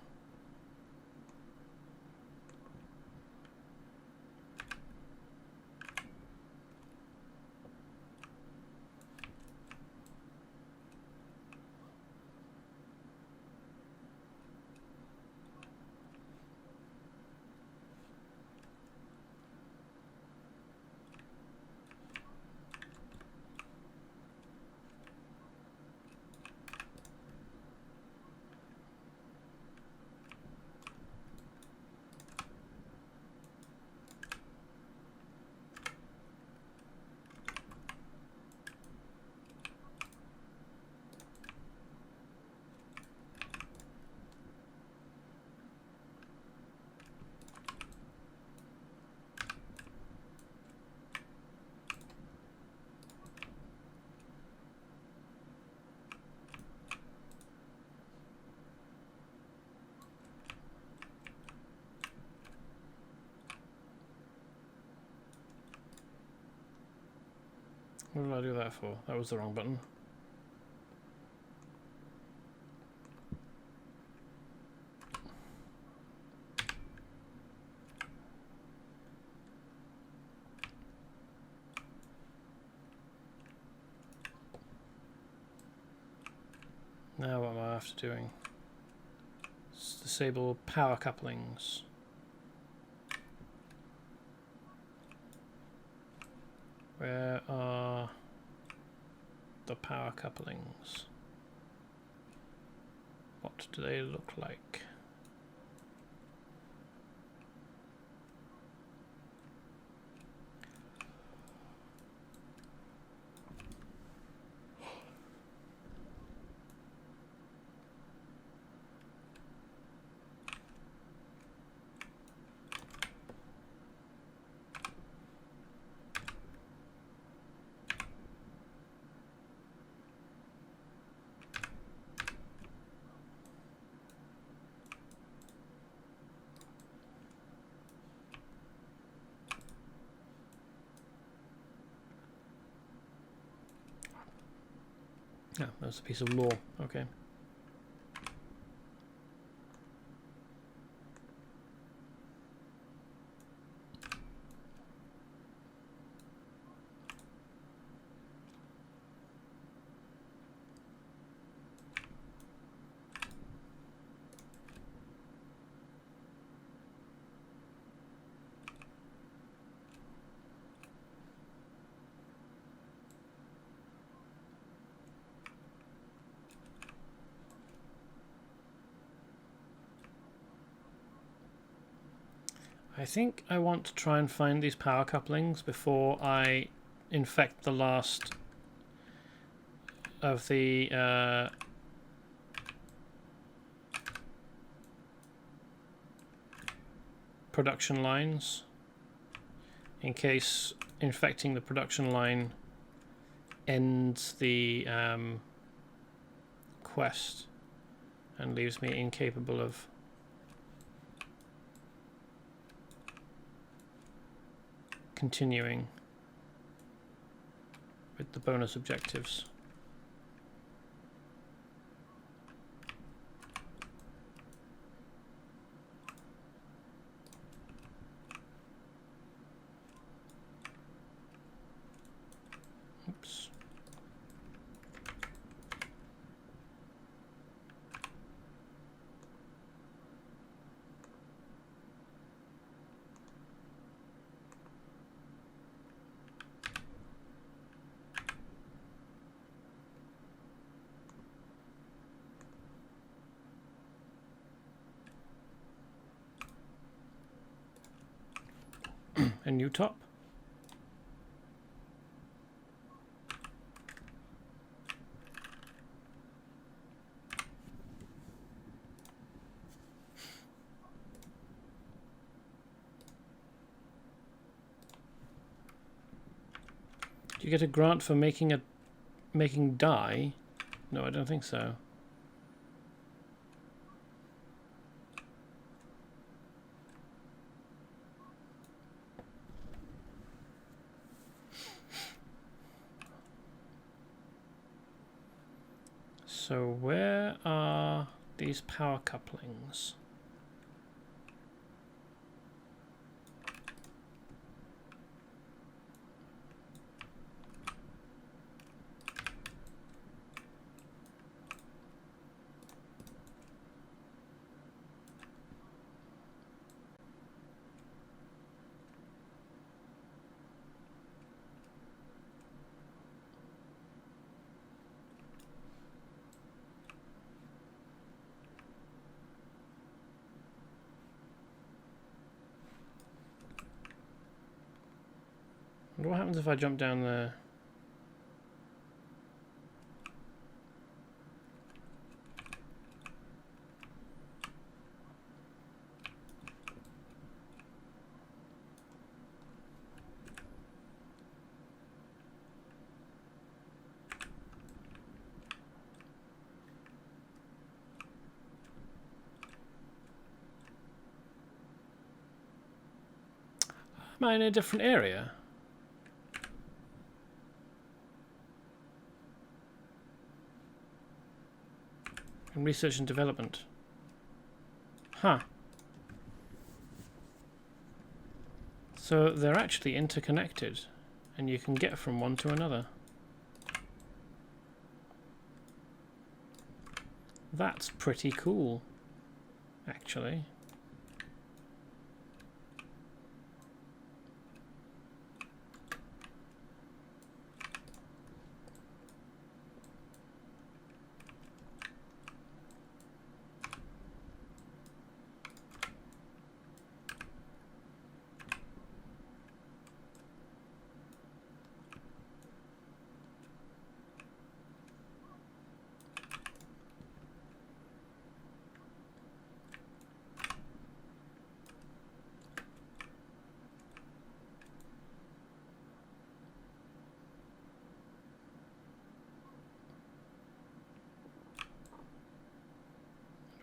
What did I do that for? That was the wrong button. Now what am I after doing? Let's disable power couplings. Where are the power couplings? What do they look like? Yeah, that's a piece of lore. Okay. I think I want to try and find these power couplings before I infect the last of the production lines, in case infecting the production line ends the quest and leaves me incapable of continuing with the bonus objectives. Oops. A new top. Do you get a grant for making dye? No, I don't think so. So where are these power couplings? What happens if I jump down there? Am I in a different area? And research and development. Huh. So they're actually interconnected, and you can get from one to another. That's pretty cool, actually.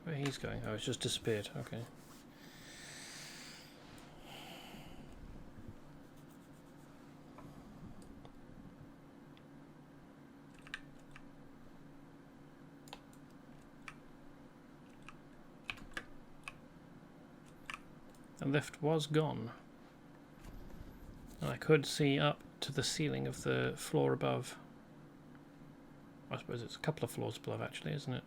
Where he's going? Oh, it's just disappeared. Okay. The lift was gone. And I could see up to the ceiling of the floor above. I suppose it's a couple of floors above, actually, isn't it?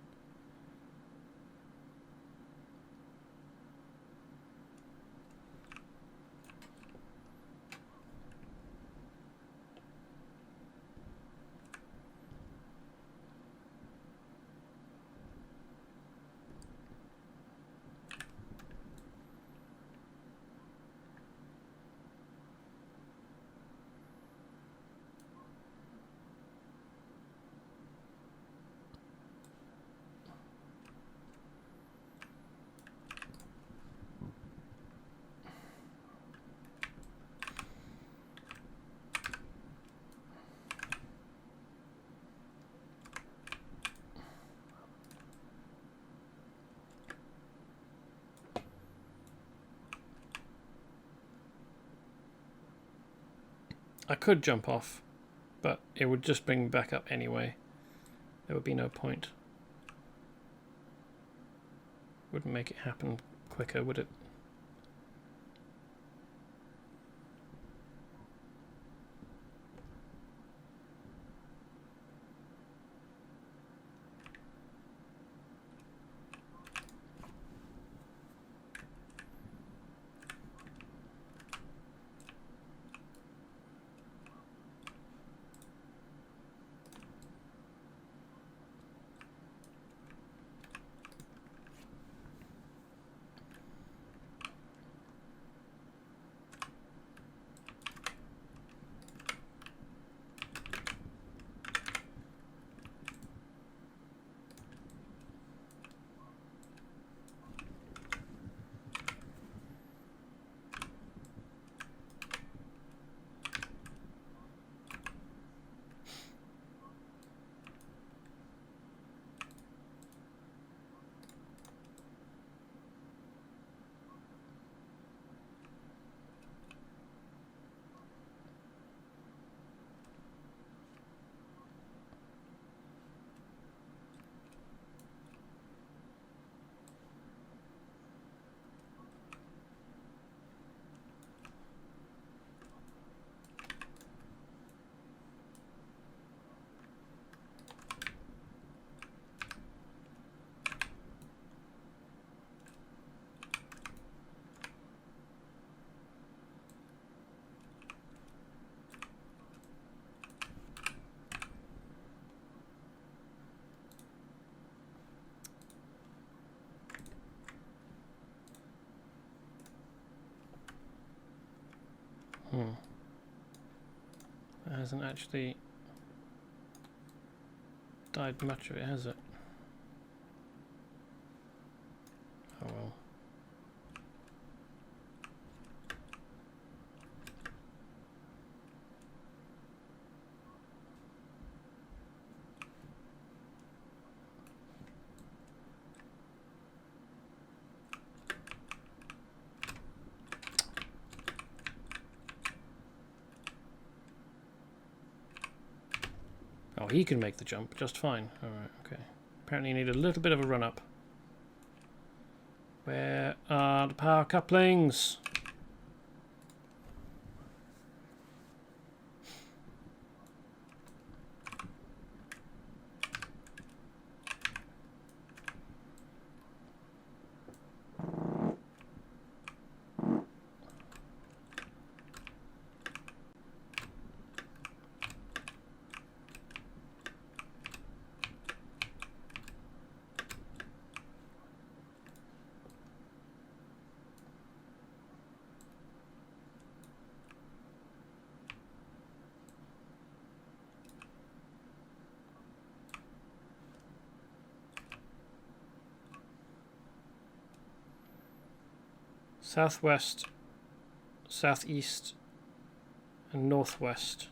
I could jump off, but it would just bring me back up anyway. There would be no point. Wouldn't make it happen quicker, would it? That hasn't actually died much of it, has it? Oh well. Oh, he can make the jump just fine. Alright, okay. apparently need a little bit of a run up. Where are the power couplings? Southwest, southeast, and northwest.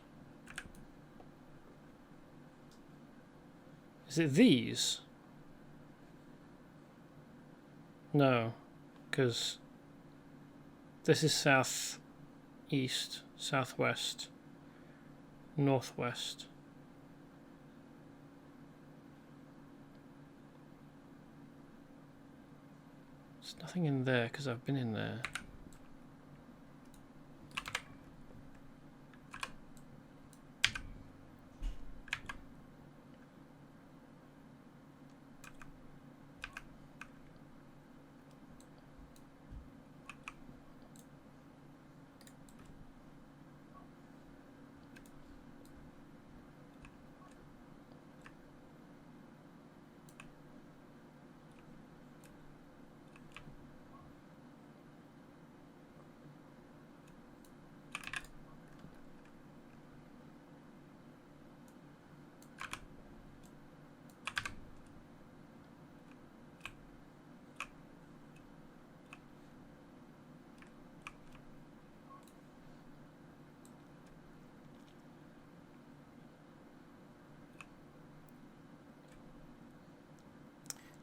Is it these? No, because this is southeast, southwest, northwest. There's nothing in there because I've been in there.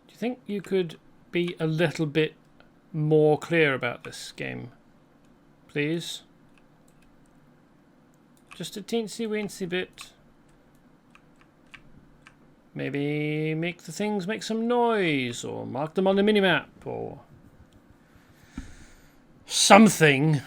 Do you think you could be a little bit more clear about this game, please? Just a teensy weensy bit. Maybe make the things make some noise, or mark them on the minimap, or something.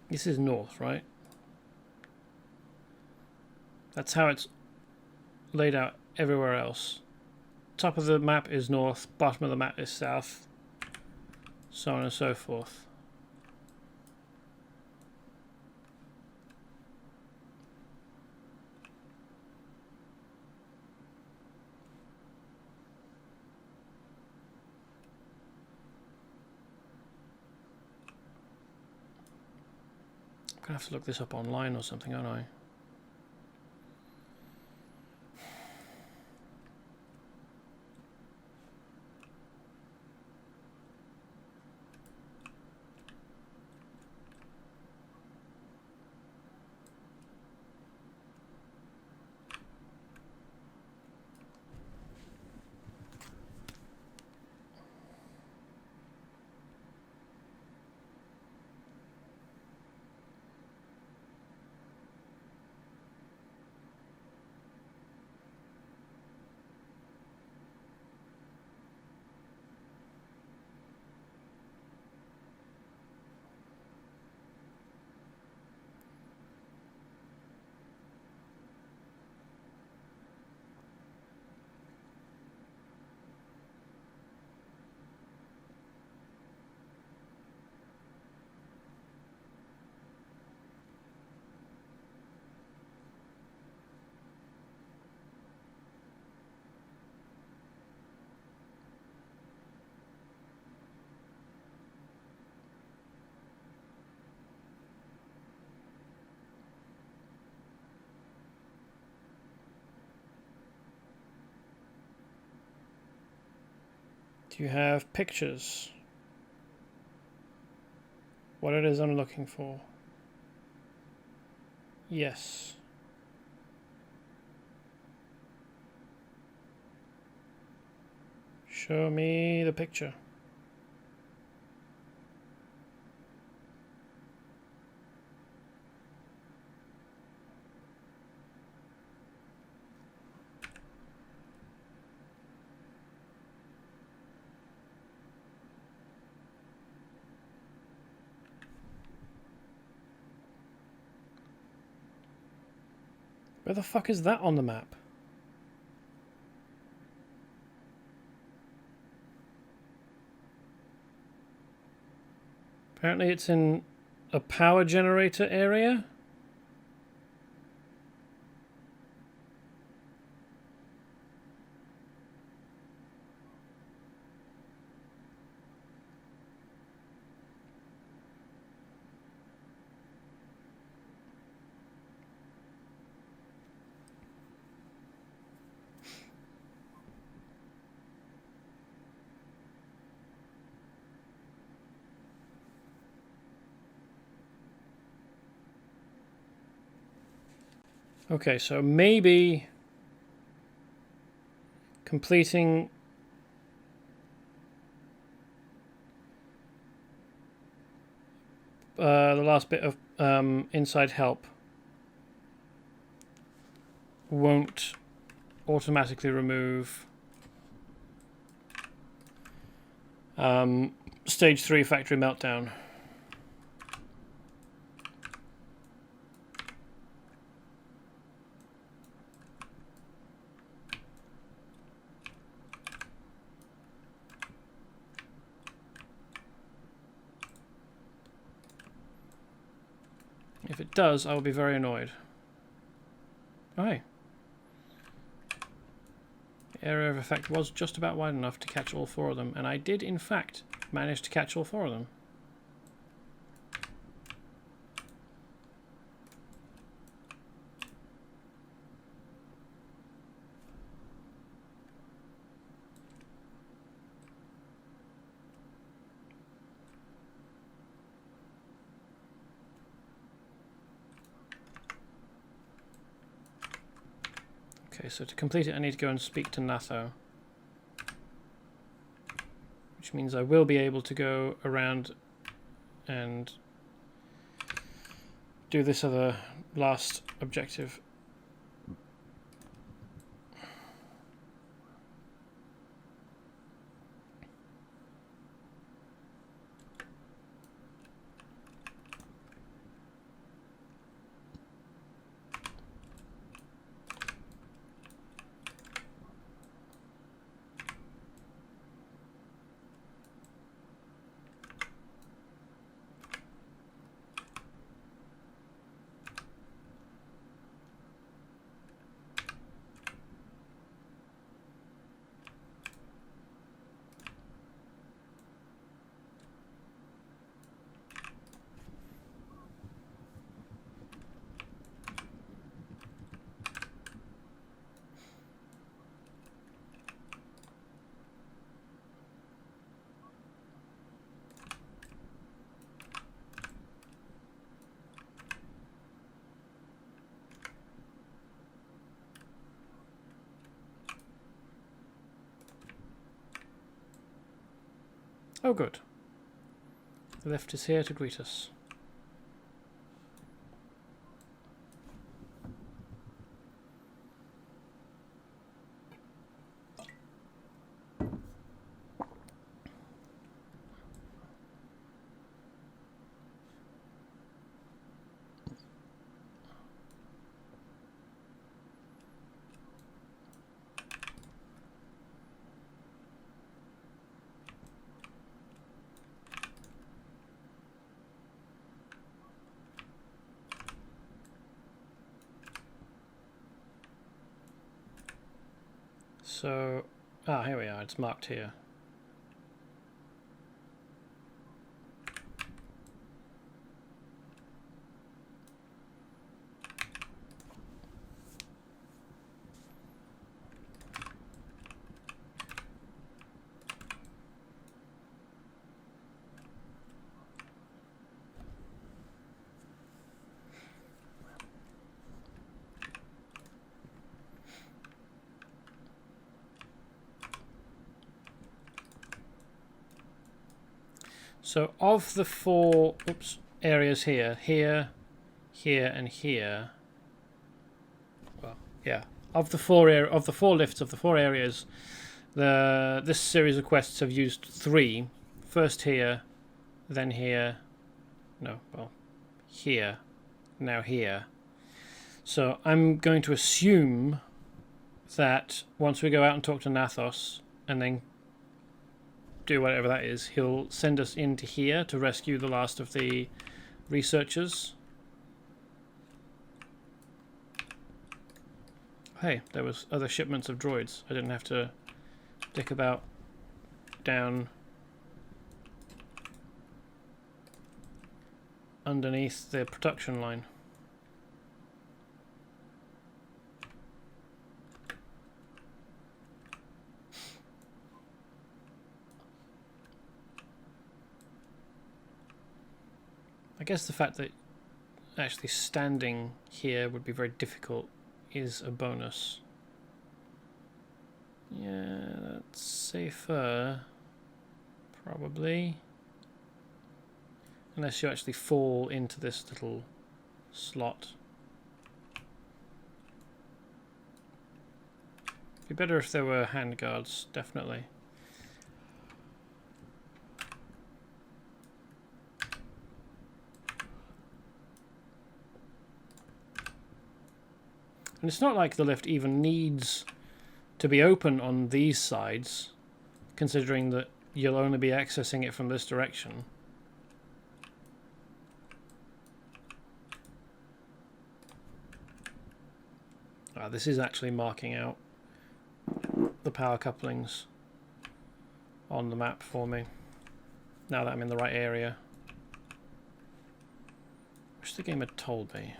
This is north, right? That's how it's laid out everywhere else. Top of the map is north, bottom of the map is south, so on and so forth. I'm gonna have to look this up online or something, aren't I? Do you have pictures? What it is I'm looking for? Yes. Show me the picture. Where the fuck is that on the map? Apparently it's in a power generator area. Okay, so maybe completing the last bit of inside help won't automatically remove stage 3 factory meltdown. If it does, I will be very annoyed. Oh, hey. The area of effect was just about wide enough to catch all 4 of them, and I did, in fact, manage to catch all 4 of them. Okay, so to complete it I need to go and speak to Natho. Which means I will be able to go around and do this other last objective. Oh, good. The lift is here to greet us. So, here we are, it's marked here. So of the 4 areas here, here, and here. Well, yeah. Of the 4 lifts of the 4 areas, this series of quests have used 3. First here, then here. No, well, here, now here. So I'm going to assume that once we go out and talk to Nathos and then do whatever that is, he'll send us into here to rescue the last of the researchers. Hey, there was other shipments of droids. I didn't have to dick about down underneath the production line. I guess the fact that actually standing here would be very difficult is a bonus. Yeah, that's safer. Probably. Unless you actually fall into this little slot. It'd be better if there were hand guards, definitely. And it's not like the lift even needs to be open on these sides, considering that you'll only be accessing it from this direction. This is actually marking out the power couplings on the map for me, now that I'm in the right area. Wish the game had told me.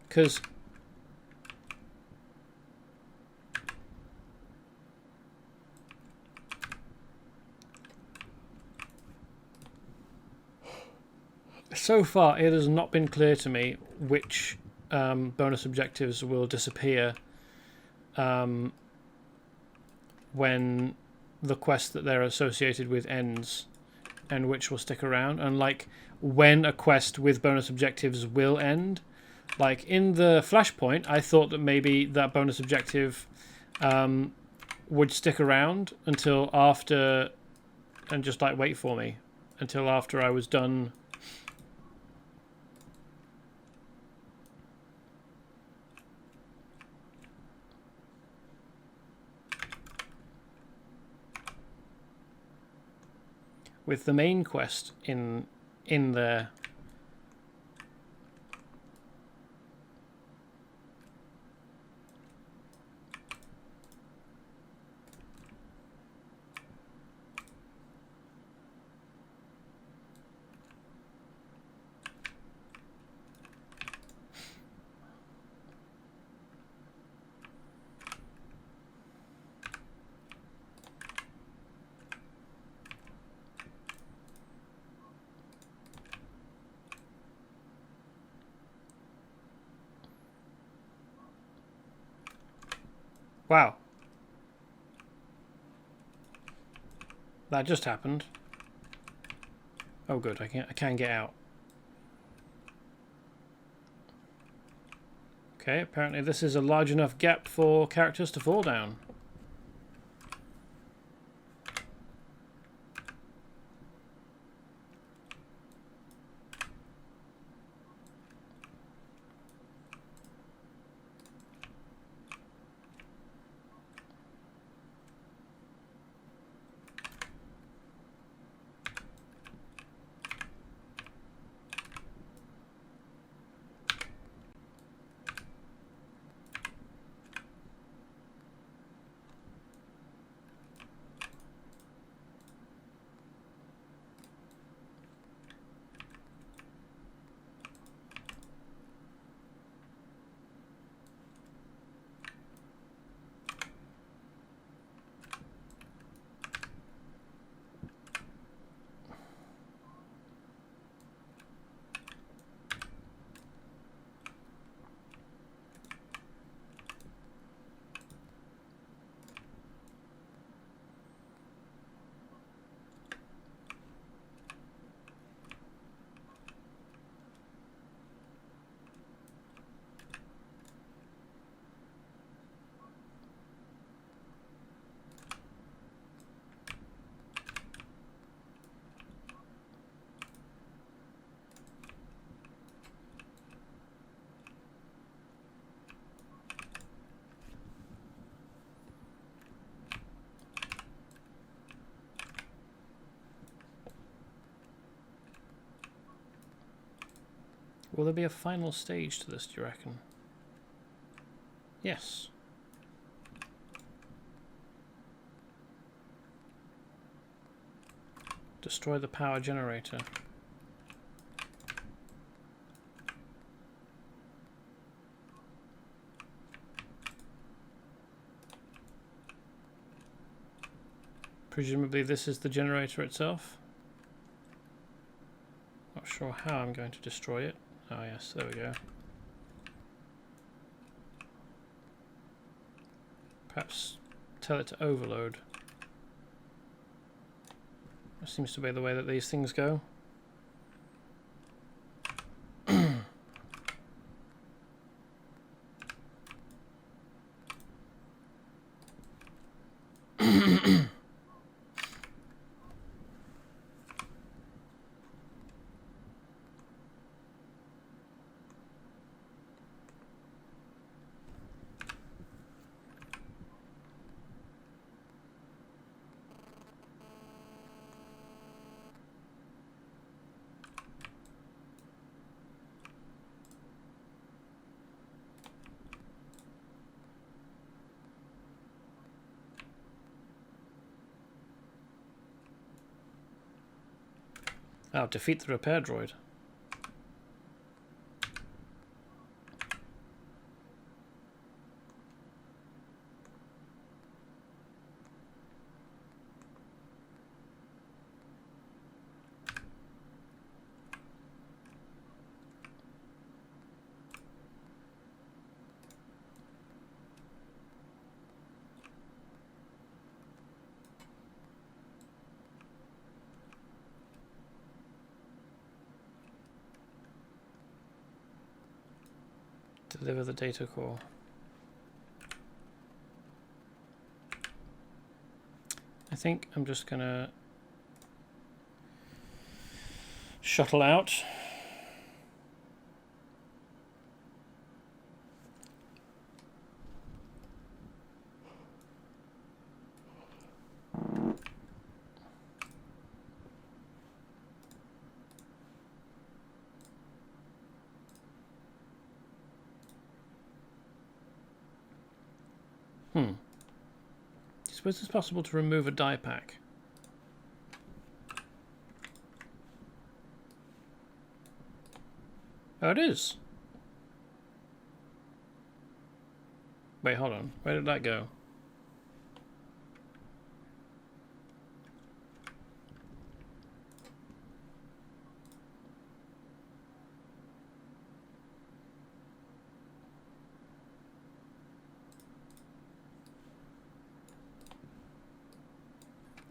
Because so far it has not been clear to me which bonus objectives will disappear when the quest that they're associated with ends, and which will stick around, and like when a quest with bonus objectives will end. Like in the Flashpoint, I thought that maybe that bonus objective would stick around until after, and just like wait for me until after I was done with the main quest in there. Wow. That just happened. Oh good, I can get out. Okay, apparently this is a large enough gap for characters to fall down. Will there be a final stage to this, do you reckon? Yes. Destroy the power generator. Presumably this is the generator itself. Not sure how I'm going to destroy it. Oh yes, there we go. Perhaps tell it to overload. That seems to be the way that these things go. Oh, defeat the repair droid. Deliver the data core. I think I'm just gonna shuttle out. I suppose it's possible to remove a die pack. Oh, it is. Wait, hold on. Where did that go?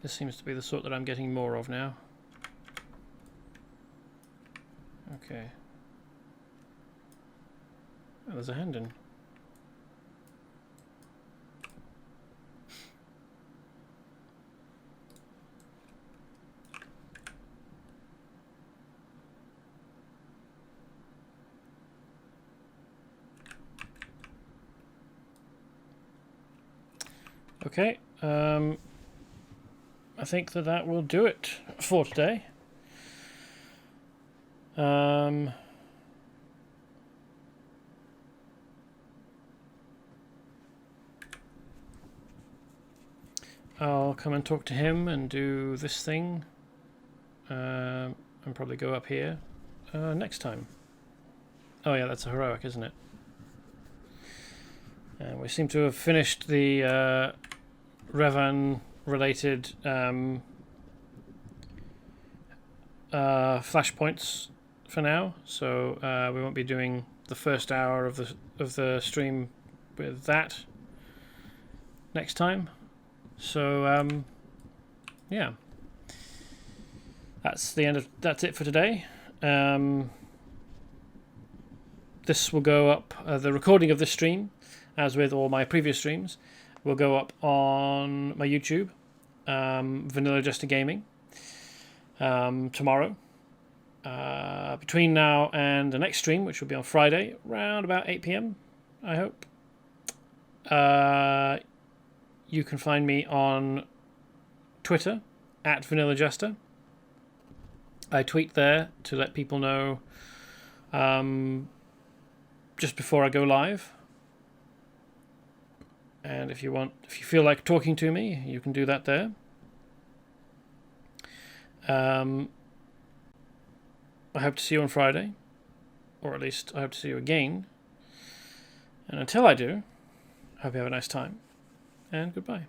This seems to be the sort that I'm getting more of now. Okay. Oh, there's a hand in. Okay. I think that will do it for today. I'll come and talk to him and do this thing, and probably go up here next time. Oh yeah, that's a heroic, isn't it? And we seem to have finished the Revan related flashpoints for now, so we won't be doing the first hour of the stream with that next time. So yeah, that's it for today. This will go up, the recording of this stream, as with all my previous streams, will go up on my YouTube, Vanilla Jester Gaming, tomorrow. Between now and the next stream, which will be on Friday, around about 8 PM, I hope. You can find me on Twitter, @VanillaJester. I tweet there to let people know just before I go live. And if you feel like talking to me, you can do that there. I hope to see you on Friday, or at least I hope to see you again. And until I do, I hope you have a nice time, and goodbye.